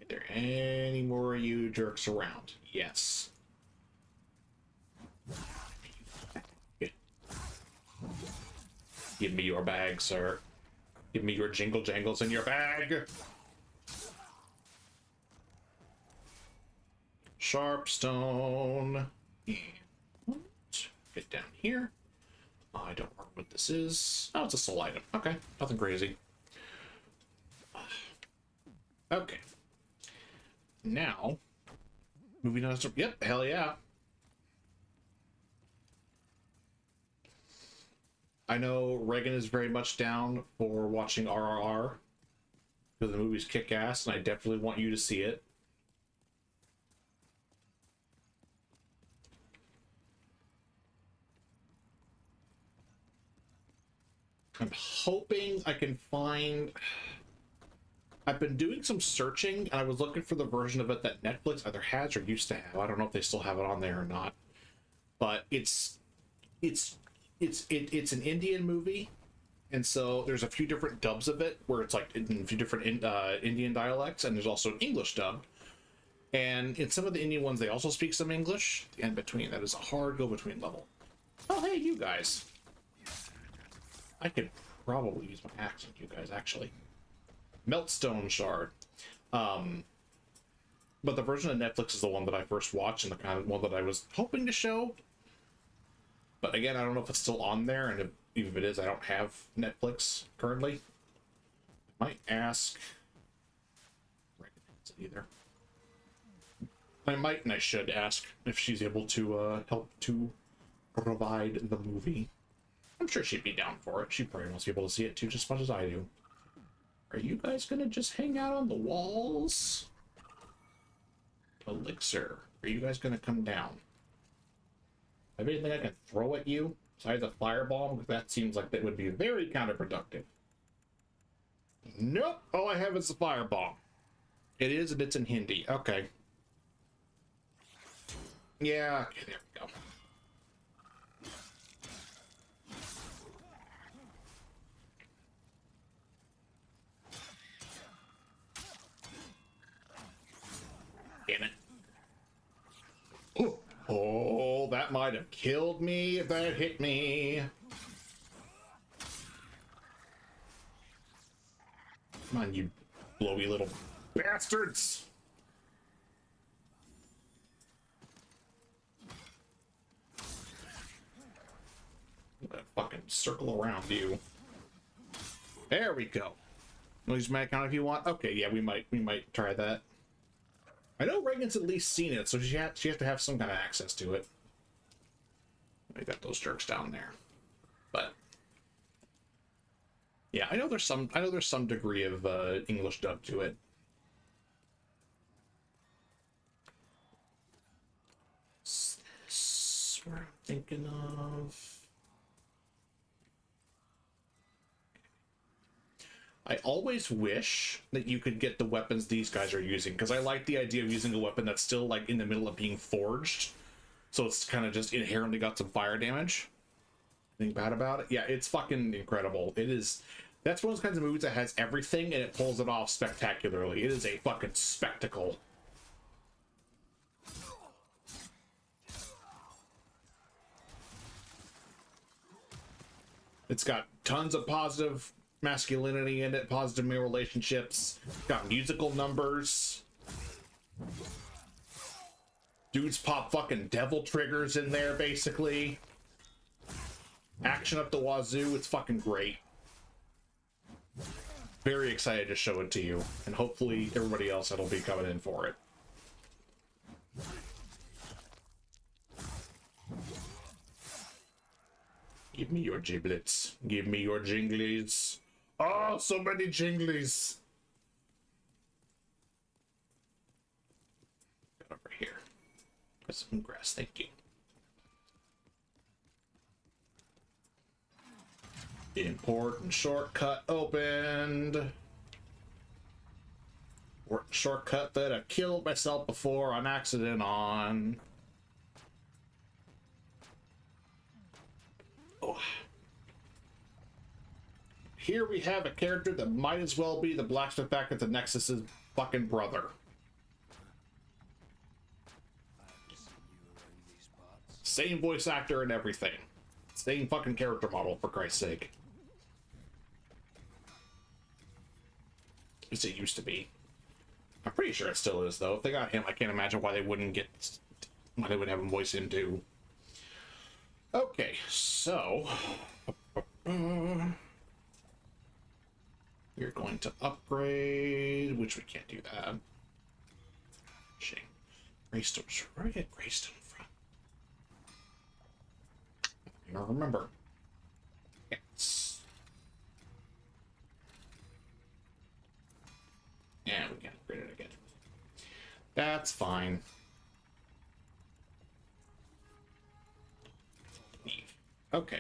Are there any more of you jerks around? Yes. Give me your bag, sir. Give me your jingle jangles in your bag. Sharpstone. And get down here. I don't remember what this is. Oh, it's a soul item. Okay, nothing crazy. Okay. Now, moving on to... Yep, hell yeah. I know Reagan is very much down for watching RRR, because the movie's kick-ass, and I definitely want you to see it. I'm hoping I can find... I've been doing some searching, and I was looking for the version of it that Netflix either has or used to have. I don't know if they still have it on there or not. But it's an Indian movie, and so there's a few different dubs of it, where it's like in a few different Indian dialects, and there's also an English dub. And in some of the Indian ones, they also speak some English. The in-between, that is a hard go-between level. Oh, hey, you guys. I could probably use my axe on you guys, actually. Meltstone Shard. But the version of Netflix is the one that I first watched, and the kind of one that I was hoping to show. But again, I don't know if it's still on there, and even if it is, I don't have Netflix currently. I might ask... either. I might and I should ask if she's able to help to provide the movie. I'm sure she'd be down for it. She probably wants to be able to see it too, just as much as I do. Are you guys gonna just hang out on the walls? Elixir, are you guys gonna come down? Have anything I can throw at you besides a fireball? Because that seems like that would be very counterproductive. Nope, all I have is a fireball. It is, and it's in Hindi. Okay. Yeah, okay, there we go. Damn it. Oh, that might have killed me if that hit me. Come on, you blowy little bastards. I'm gonna fucking circle around you. There we go. Use my account if you want. Okay, yeah, we might try that. I know Reagan's at least seen it, so she has to have some kind of access to it. We got those jerks down there. But Yeah, I know there's some degree of English dub to it. Is this where I'm thinking of? I always wish that you could get the weapons these guys are using, because I like the idea of using a weapon that's still like in the middle of being forged, so it's kind of just inherently got some fire damage. Anything bad about it? Yeah, it's fucking incredible. It is. That's one of those kinds of movies that has everything and it pulls it off spectacularly. It is a fucking spectacle. It's got tons of positive masculinity in it, positive male relationships, got musical numbers. Dudes pop fucking devil triggers in there, basically. Action up the wazoo, it's fucking great. Very excited to show it to you, and hopefully everybody else that'll be coming in for it. Give me your giblets. Give me your jinglies. Oh, so many jinglies. Get over here. Got some grass, thank you. Important shortcut opened. Shortcut that I killed myself before on accident on. Oh. Here we have a character that might as well be the blacksmith back at the Nexus's fucking brother. Same voice actor and everything. Same fucking character model, for Christ's sake. At least it used to be. I'm pretty sure it still is, though. If they got him, I can't imagine why they wouldn't have him voice him too. Okay, so we're going to upgrade, which we can't do that. Shame. Greystone. Where did I get Greystone from? I don't remember. Yes. Yeah, we can upgrade it again. That's fine. Okay.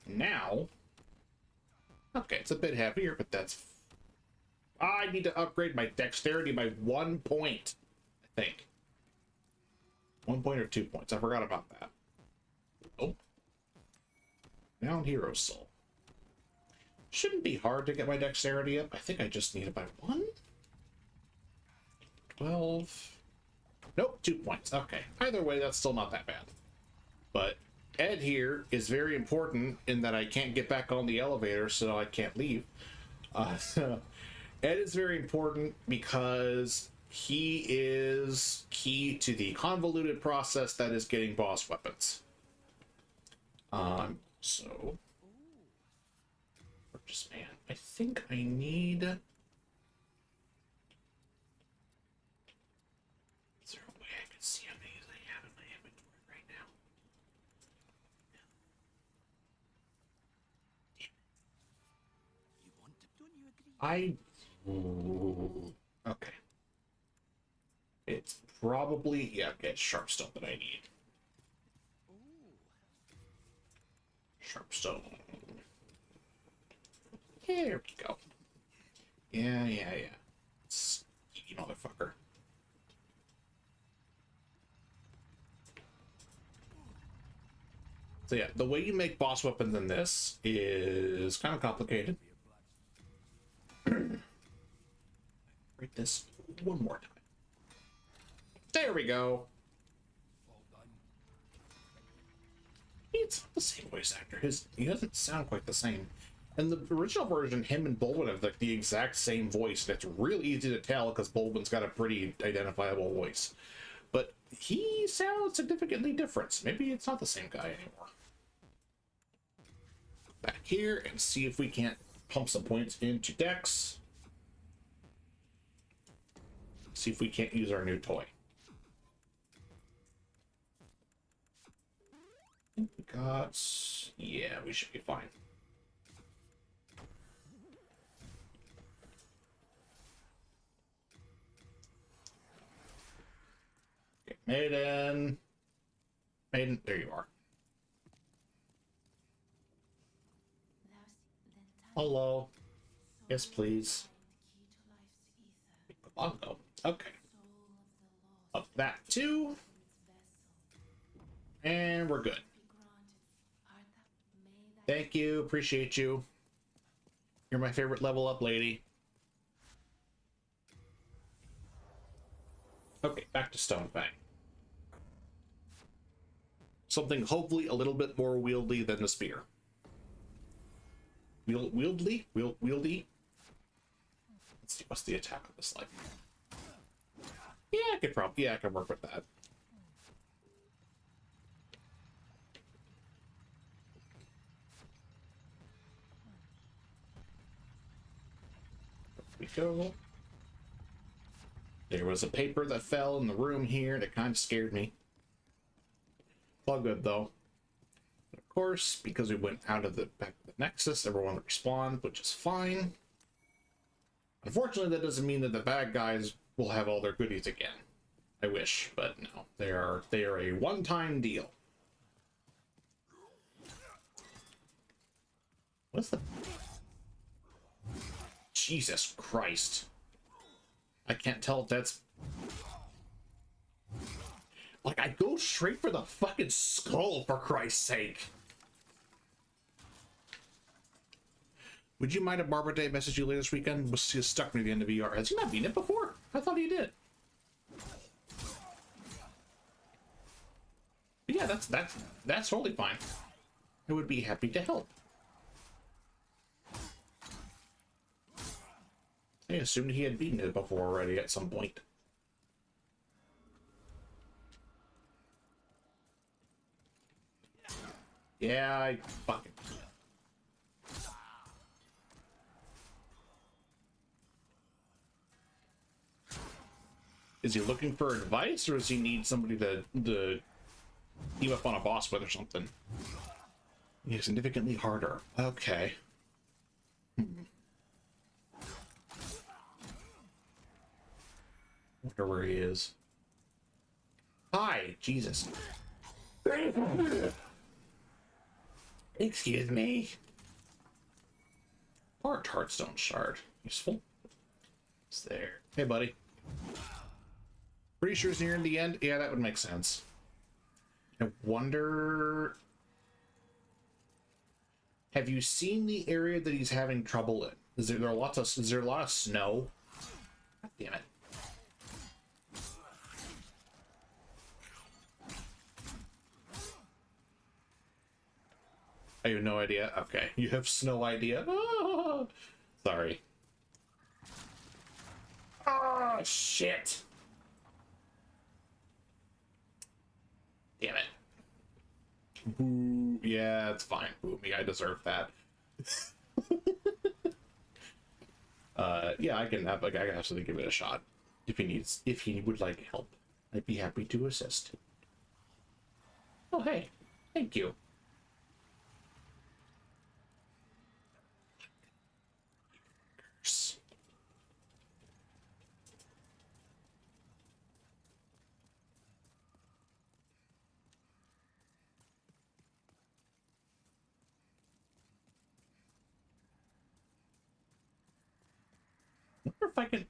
Now, okay, it's a bit heavier, but that's... I need to upgrade my dexterity by 1 point, I think. 1 point or 2 points. I forgot about that. Oh. Now Hero Soul. Shouldn't be hard to get my dexterity up. I think I just need it by 1? 12. Nope, 2 points. Okay. Either way, that's still not that bad. But Ed here is very important in that I can't get back on the elevator, so I can't leave. Ed is very important because he is key to the convoluted process that is getting boss weapons. So purchase man. I think I need. Is there a way I can see how many I have in my inventory right now? You want to, don't you agree? Okay. It's probably, yeah, it's Sharpstone that I need. Sharpstone. Here we go. Yeah. Sneaky motherfucker. So yeah, the way you make boss weapons in this is kind of complicated. Read this one more time. There we go. It's not the same voice actor. He doesn't sound quite the same. In the original version, him and Baldwin have like the exact same voice, and it's real easy to tell because Baldwin's got a pretty identifiable voice. But he sounds significantly different. Maybe it's not the same guy anymore. Back here and see if we can't pump some points into Dex. See if we can't use our new toy. We got... yeah, we should be fine. Maiden. Maiden, there you are. Hello. Yes, please. Bongo. Okay. Up that too. And we're good. Thank you. Appreciate you. You're my favorite level up lady. Okay, back to Stonefang. Something hopefully a little bit more wieldy than the spear. Wieldy? Wieldy? Let's see, what's the attack of this like? Yeah, I could work with that. There we go. There was a paper that fell in the room here that kind of scared me. All good though. Of course, because we went out of the back of the Nexus, everyone respawned, which is fine. Unfortunately, that doesn't mean that the bad guys will have all their goodies again. I wish, but no. They are a one-time deal. What's the... Jesus Christ. I can't tell if that's... Like, I go straight for the fucking skull, for Christ's sake. Would you mind if Barbara Day messaged you later this weekend? Was she stuck near the end of VR? Has he not been it before? I thought he did. But yeah, that's totally fine. I would be happy to help. I assumed he had beaten it before already at some point. Yeah, I fucking... Is he looking for advice, or does he need somebody to team up on a boss with or something? Yeah, significantly harder. Okay. Wonder where he is. Hi, Jesus. Excuse me. Part Heartstone Shard. Useful. It's there. Hey, buddy. Pretty sure it's near the end? Yeah, that would make sense. I wonder... Have you seen the area that he's having trouble in? Is there a lot of snow? God damn it. I have no idea. Okay, you have snow idea. Ah, sorry. Oh, shit. Damn it. Boo. Yeah, it's fine. Boo me. I deserve that. Yeah, I can absolutely give it a shot. If he would like help, I'd be happy to assist. Oh, hey. Thank you.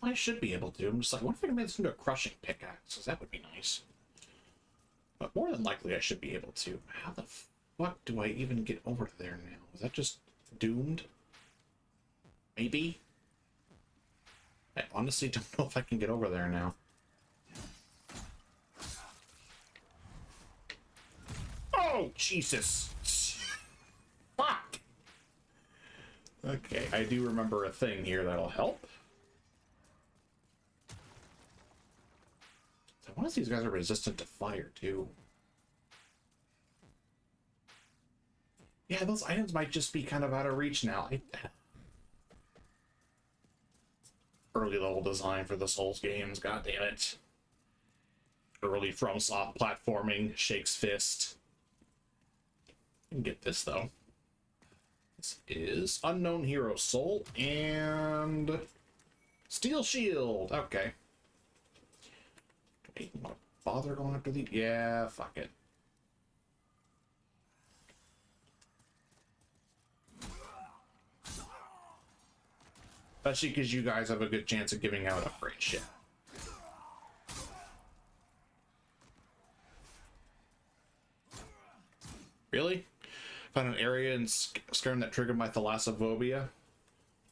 I should be able to. I'm just like, what if I can make this into a crushing pickaxe? Because that would be nice. But more than likely, I should be able to. How the fuck do I even get over there now? Is that just doomed? Maybe? I honestly don't know if I can get over there now. Oh, Jesus! Fuck! Okay, I do remember a thing here that'll help. I want to see these guys are resistant to fire, too. Yeah, those items might just be kind of out of reach now. Early level design for the Souls games, god damn it. Early FromSoft platforming, shakes fist. I can get this, though. This is Unknown Hero Soul and Steel Shield. Okay. bother going after the... Yeah, fuck it. Especially because you guys have a good chance of giving out upgrade shit. Really? Found an area in Skyrim that triggered my thalassophobia.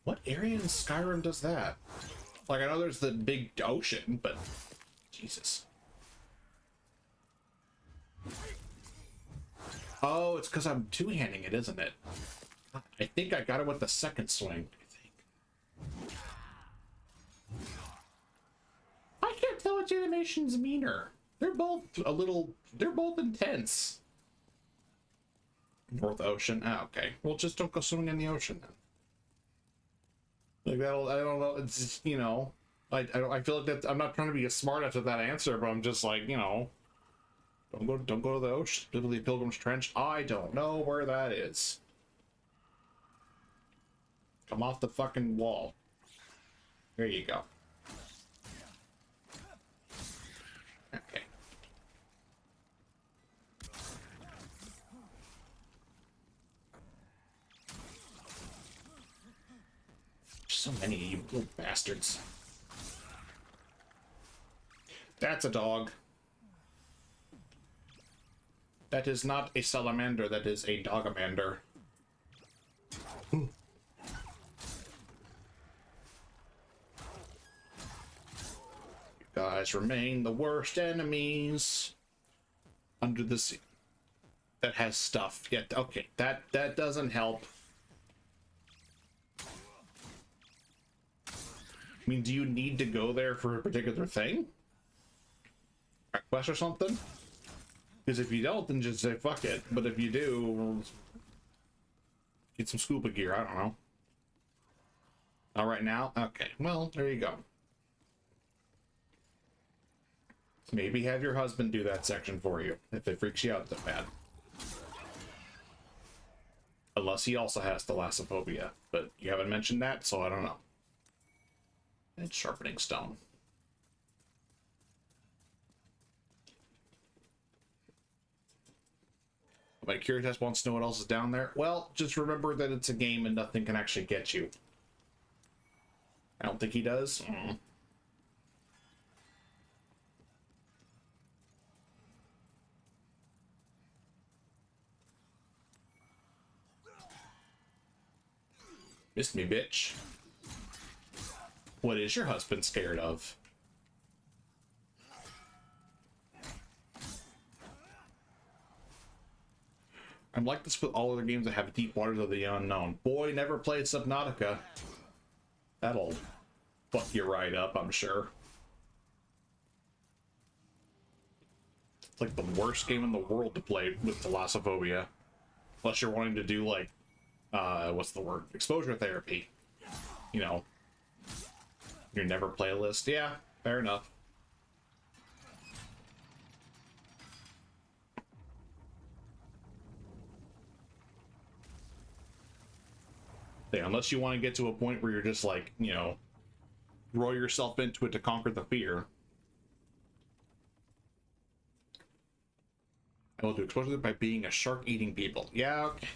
What area in Skyrim does that? Like, I know there's the big ocean, but... Jesus. Oh, it's because I'm two-handing it, isn't it? I think I got it with the second swing. I can't tell which animation's meaner. They're both a little... They're both intense. North Ocean. Ah, okay. Well, just don't go swimming in the ocean then. Like that'll... I don't know. It's just, you know... I feel like that... I'm not trying to be a smart ass with that answer, but I'm just like, you know... Don't go to the ocean. To the Pilgrim's Trench. I don't know where that is. Come off the fucking wall. There you go. Okay. So many of you little bastards. That's a dog. That is not a salamander, that is a dogamander. You guys remain the worst enemies under the sea. That has stuff. Yet okay, that doesn't help. I mean, do you need to go there for a particular thing? A quest or something? Because if you don't, then just say fuck it. But if you do, get some scuba gear. I don't know. All right now? Okay. Well, there you go. Maybe have your husband do that section for you if it freaks you out that bad. Unless he also has thalassophobia. But you haven't mentioned that, so I don't know. And sharpening stone. My Curious wants to know what else is down there. Well, just remember that it's a game and nothing can actually get you. I don't think he does. Missed me, bitch. What is your husband scared of? I'm like this with all other games that have Deep Waters of the Unknown. Boy, never played Subnautica. That'll fuck you right up, I'm sure. It's like the worst game in the world to play with thalassophobia. Unless you're wanting to do like, what's the word? Exposure therapy. You know. Your never playlist. Yeah, fair enough. Unless you want to get to a point where you're just like, you know, throw yourself into it to conquer the fear. I will do exposure by being a shark eating people. Yeah, okay.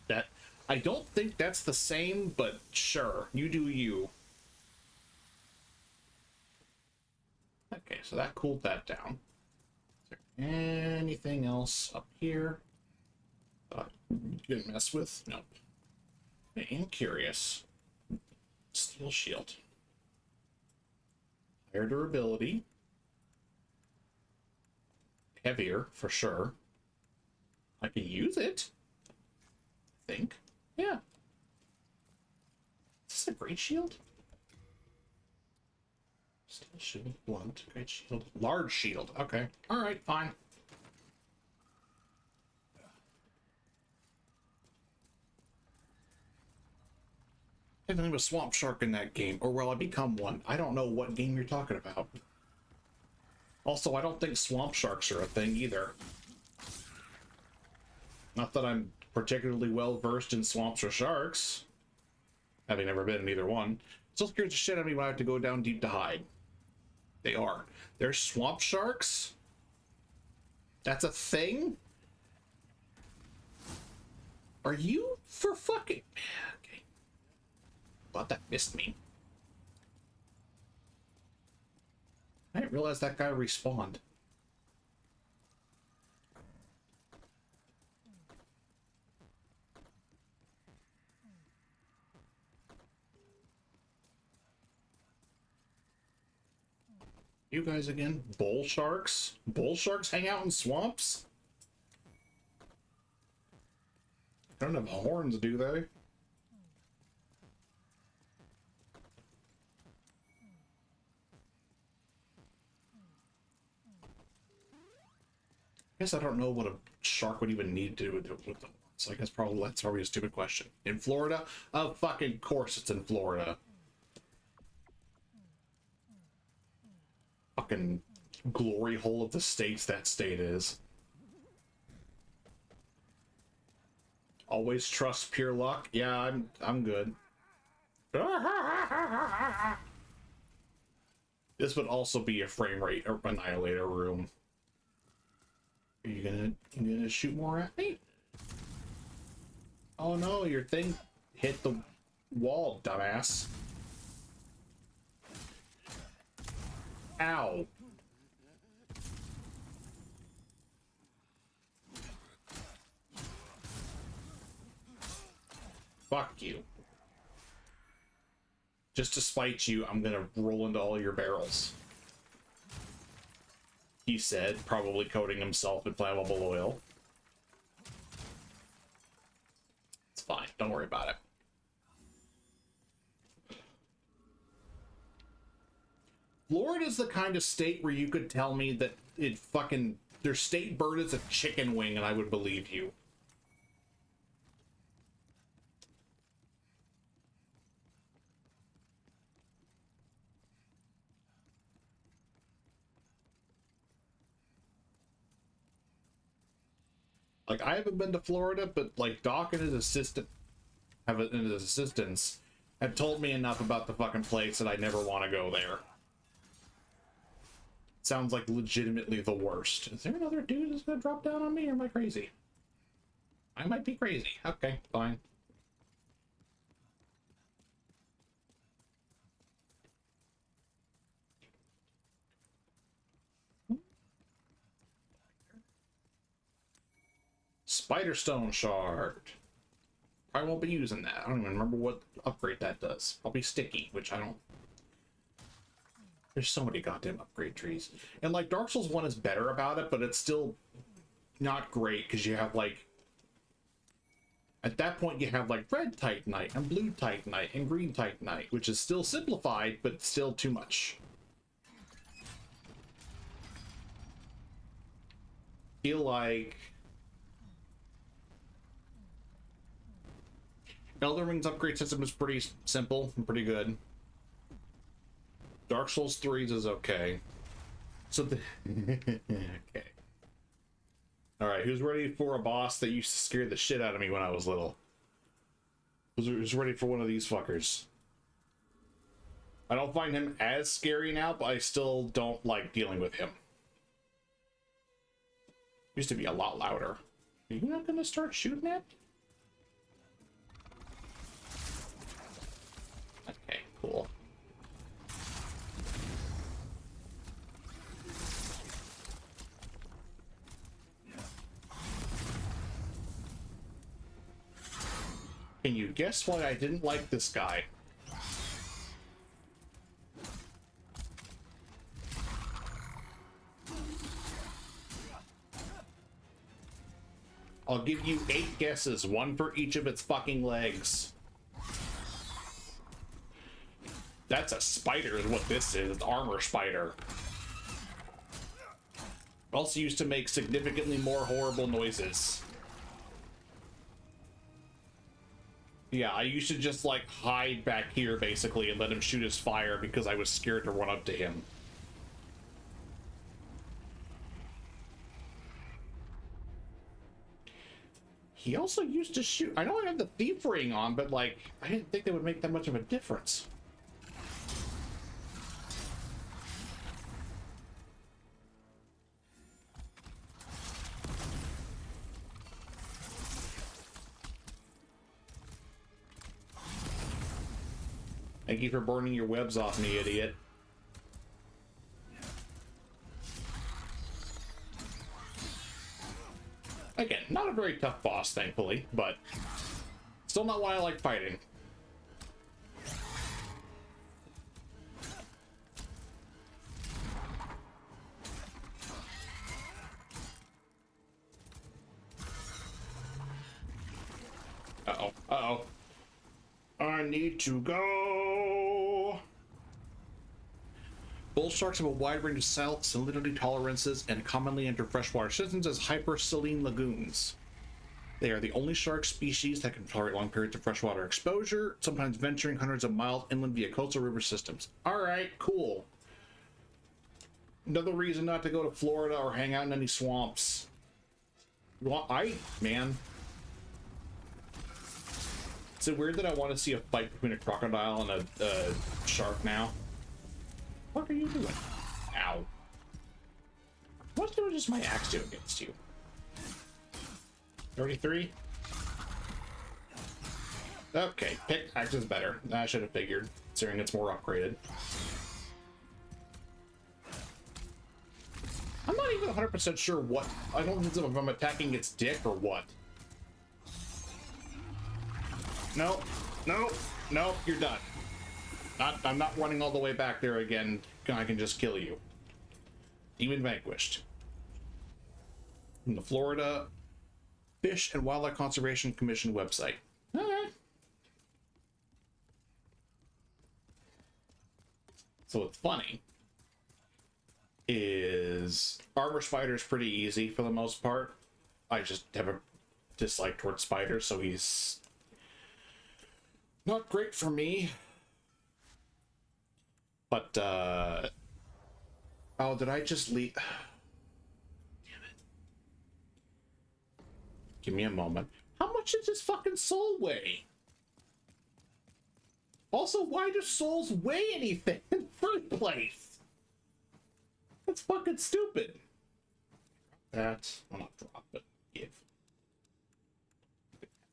That I don't think that's the same, but sure, you do you. Okay, so that cooled that down. Is there anything else up here? Didn't mess with? Nope. I am curious. Steel shield. Higher durability. Heavier, for sure. I can use it. I think. Yeah. Is this a great shield? Steel shield, blunt, great shield. Large shield. Okay. Alright, fine. I didn't have a swamp shark in that game, or will I become one? I don't know what game you're talking about. Also, I don't think swamp sharks are a thing either. Not that I'm particularly well versed in swamps or sharks, having never been in either one. Still scares the shit out of me when I have to go down deep to hide. They are. There's swamp sharks. That's a thing? Are you for fucking... Okay. Thought that missed me. I didn't realize that guy respawned. You guys again? Bull sharks? Bull sharks hang out in swamps? They don't have horns, do they? I guess I don't know what a shark would even need to do with the horns. So I guess probably that's probably a stupid question. In Florida? Of fucking course it's in Florida. Fucking glory hole of the states that state is. Always trust pure luck. Yeah, I'm good. This would also be a frame rate annihilator room. Are you gonna shoot more at me? Oh no, your thing hit the wall, dumbass. Ow. Fuck you. Just to spite you, I'm gonna roll into all your barrels. He said, probably coating himself in flammable oil. It's fine, don't worry about it. Florida's the kind of state where you could tell me that it fucking... their state bird is a chicken wing and I would believe you. Like, I haven't been to Florida, but like Doc and his assistants have told me enough about the fucking place that I never want to go there. Sounds like legitimately the worst. Is there another dude that's gonna drop down on me, or am I crazy? I might be crazy. Okay, fine. Spider Stone Shard. I won't be using that. I don't even remember what upgrade that does. I'll be sticky, which I don't... There's so many goddamn upgrade trees. And like Dark Souls 1 is better about it, but it's still not great because you have like... At that point you have like red Titanite and blue Titanite and green Titanite, which is still simplified, but still too much. Feel like... Elden Ring's upgrade system is pretty simple and pretty good. Dark Souls 3's is okay. So the... okay. Alright, who's ready for a boss that used to scare the shit out of me when I was little? Who's ready for one of these fuckers? I don't find him as scary now, but I still don't like dealing with him. Used to be a lot louder. Are you not gonna start shooting at? Okay, cool. Can you guess why I didn't like this guy? I'll give you 8 guesses, one for each of its fucking legs. That's a spider is what this is, it's armor spider. Also used to make significantly more horrible noises. Yeah, I used to just like hide back here basically and let him shoot his fire because I was scared to run up to him. He also used to shoot. I know I have the thief ring on, but like I didn't think that would make that much of a difference. Thank you for burning your webs off me, idiot. Again, not a very tough boss, thankfully, but still not why I like fighting. Uh-oh, uh-oh. I need to go. Bull sharks have a wide range of salinity tolerances and commonly enter freshwater systems as hypersaline lagoons. They are the only shark species that can tolerate long periods of freshwater exposure, sometimes venturing hundreds of miles inland via coastal river systems. Alright, cool. Another reason not to go to Florida or hang out in any swamps. Well, man. Is it weird that I want to see a fight between a crocodile and a shark now? What are you doing? Ow. What does my axe do against you? 33? Okay, pickaxe is better. I should have figured, considering it's more upgraded. I'm not even 100% sure what. I don't know if I'm attacking its dick or what. No, no, no, you're done. I'm not running all the way back there again. I can just kill you. Demon vanquished. From the Florida Fish and Wildlife Conservation Commission website. Alright. So what's funny is Armor Spider's pretty easy for the most part. I just have a dislike towards spiders, so he's not great for me. But, oh, did I just leave? Damn it. Give me a moment. How much does this fucking soul weigh? Also, why do souls weigh anything in the first place? That's fucking stupid. That, I'll not drop it. Give.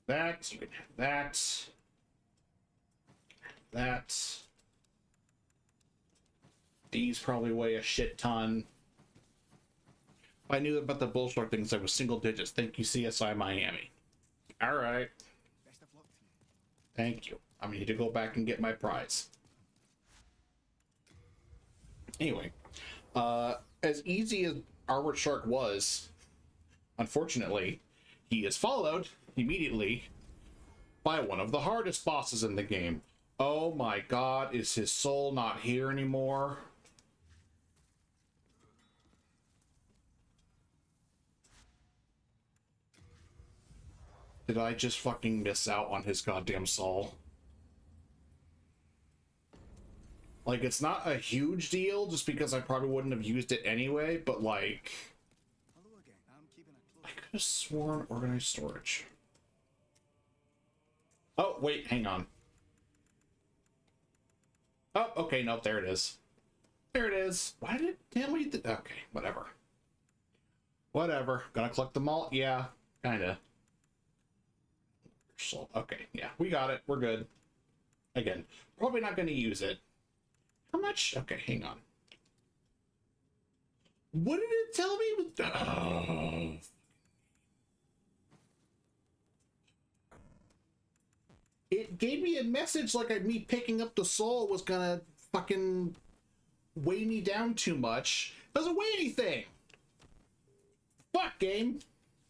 That, you can have that. That. These probably weigh a shit ton. If I knew about the bullshit things, I was single digits. Thank you, CSI Miami. Alright. Best of luck to you. Thank you. I need to go back and get my prize. Anyway, as easy as Armored Shark was, unfortunately, he is followed immediately by one of the hardest bosses in the game. Oh my god, is his soul not here anymore? Did I just fucking miss out on his goddamn soul? Like, it's not a huge deal, just because I probably wouldn't have used it anyway, but like... Hello again. I'm keeping a I close... could have sworn organized storage. Oh, wait, hang on. Oh, okay, no, there it is. There it is. Why did it tell me that? Okay, whatever. Whatever. Gonna collect them all? Yeah, kinda. Okay, yeah, we got it. We're good. Again, probably not gonna use it. How much? Okay, hang on. What did it tell me? Oh. It gave me a message like me picking up the soul was gonna fucking weigh me down too much. Doesn't weigh anything. Fuck, game.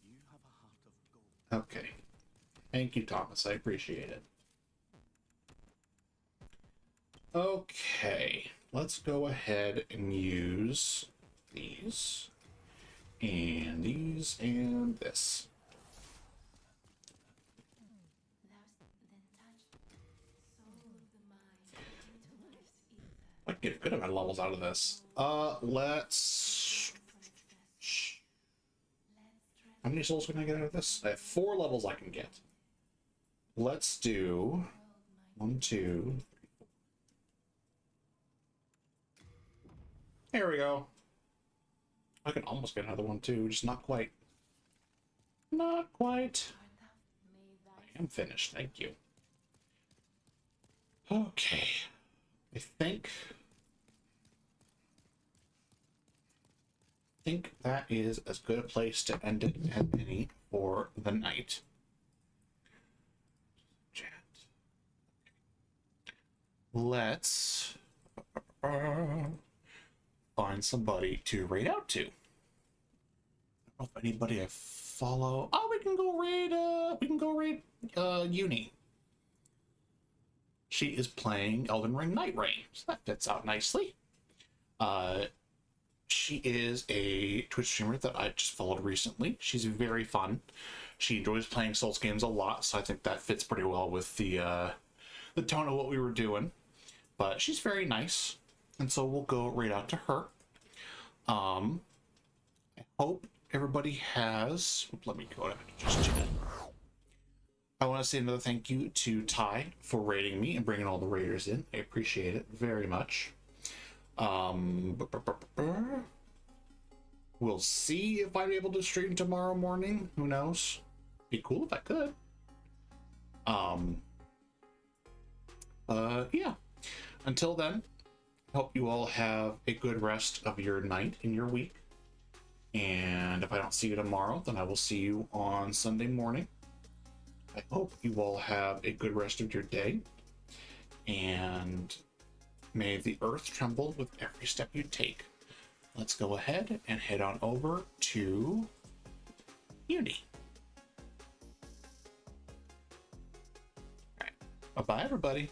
You have a heart of gold. Okay. Thank you, Thomas. I appreciate it. Okay. Let's go ahead and use these. And these and this. I can get a good amount of levels out of this. Let's... How many souls can I get out of this? I have 4 levels I can get. Let's do 1, 2. There we go. I can almost get another one too, just not quite. Not quite. I am finished, thank you. Okay. think that is as good a place to end it as any for the night. Chat. Let's find somebody to raid out to. I don't know if anybody I follow. Oh, we can go raid Uni. She is playing Elden Ring Night Rain, so that fits out nicely. She is a Twitch streamer that I just followed recently. She's very fun. She enjoys playing Souls games a lot, so I think that fits pretty well with the tone of what we were doing. But she's very nice, and so we'll go right out to her. I hope everybody has. Let me go ahead and just check. I want to say another thank you to Ty for raiding me and bringing all the raiders in. I appreciate it very much. We'll see if I'm able to stream tomorrow morning. Who knows? Be cool if I could. Yeah. Until then, hope you all have a good rest of your night and your week. And if I don't see you tomorrow, then I will see you on Sunday morning. I hope you all have a good rest of your day. And may the earth tremble with every step you take. Let's go ahead and head on over to Uni. All right. Bye-bye, everybody.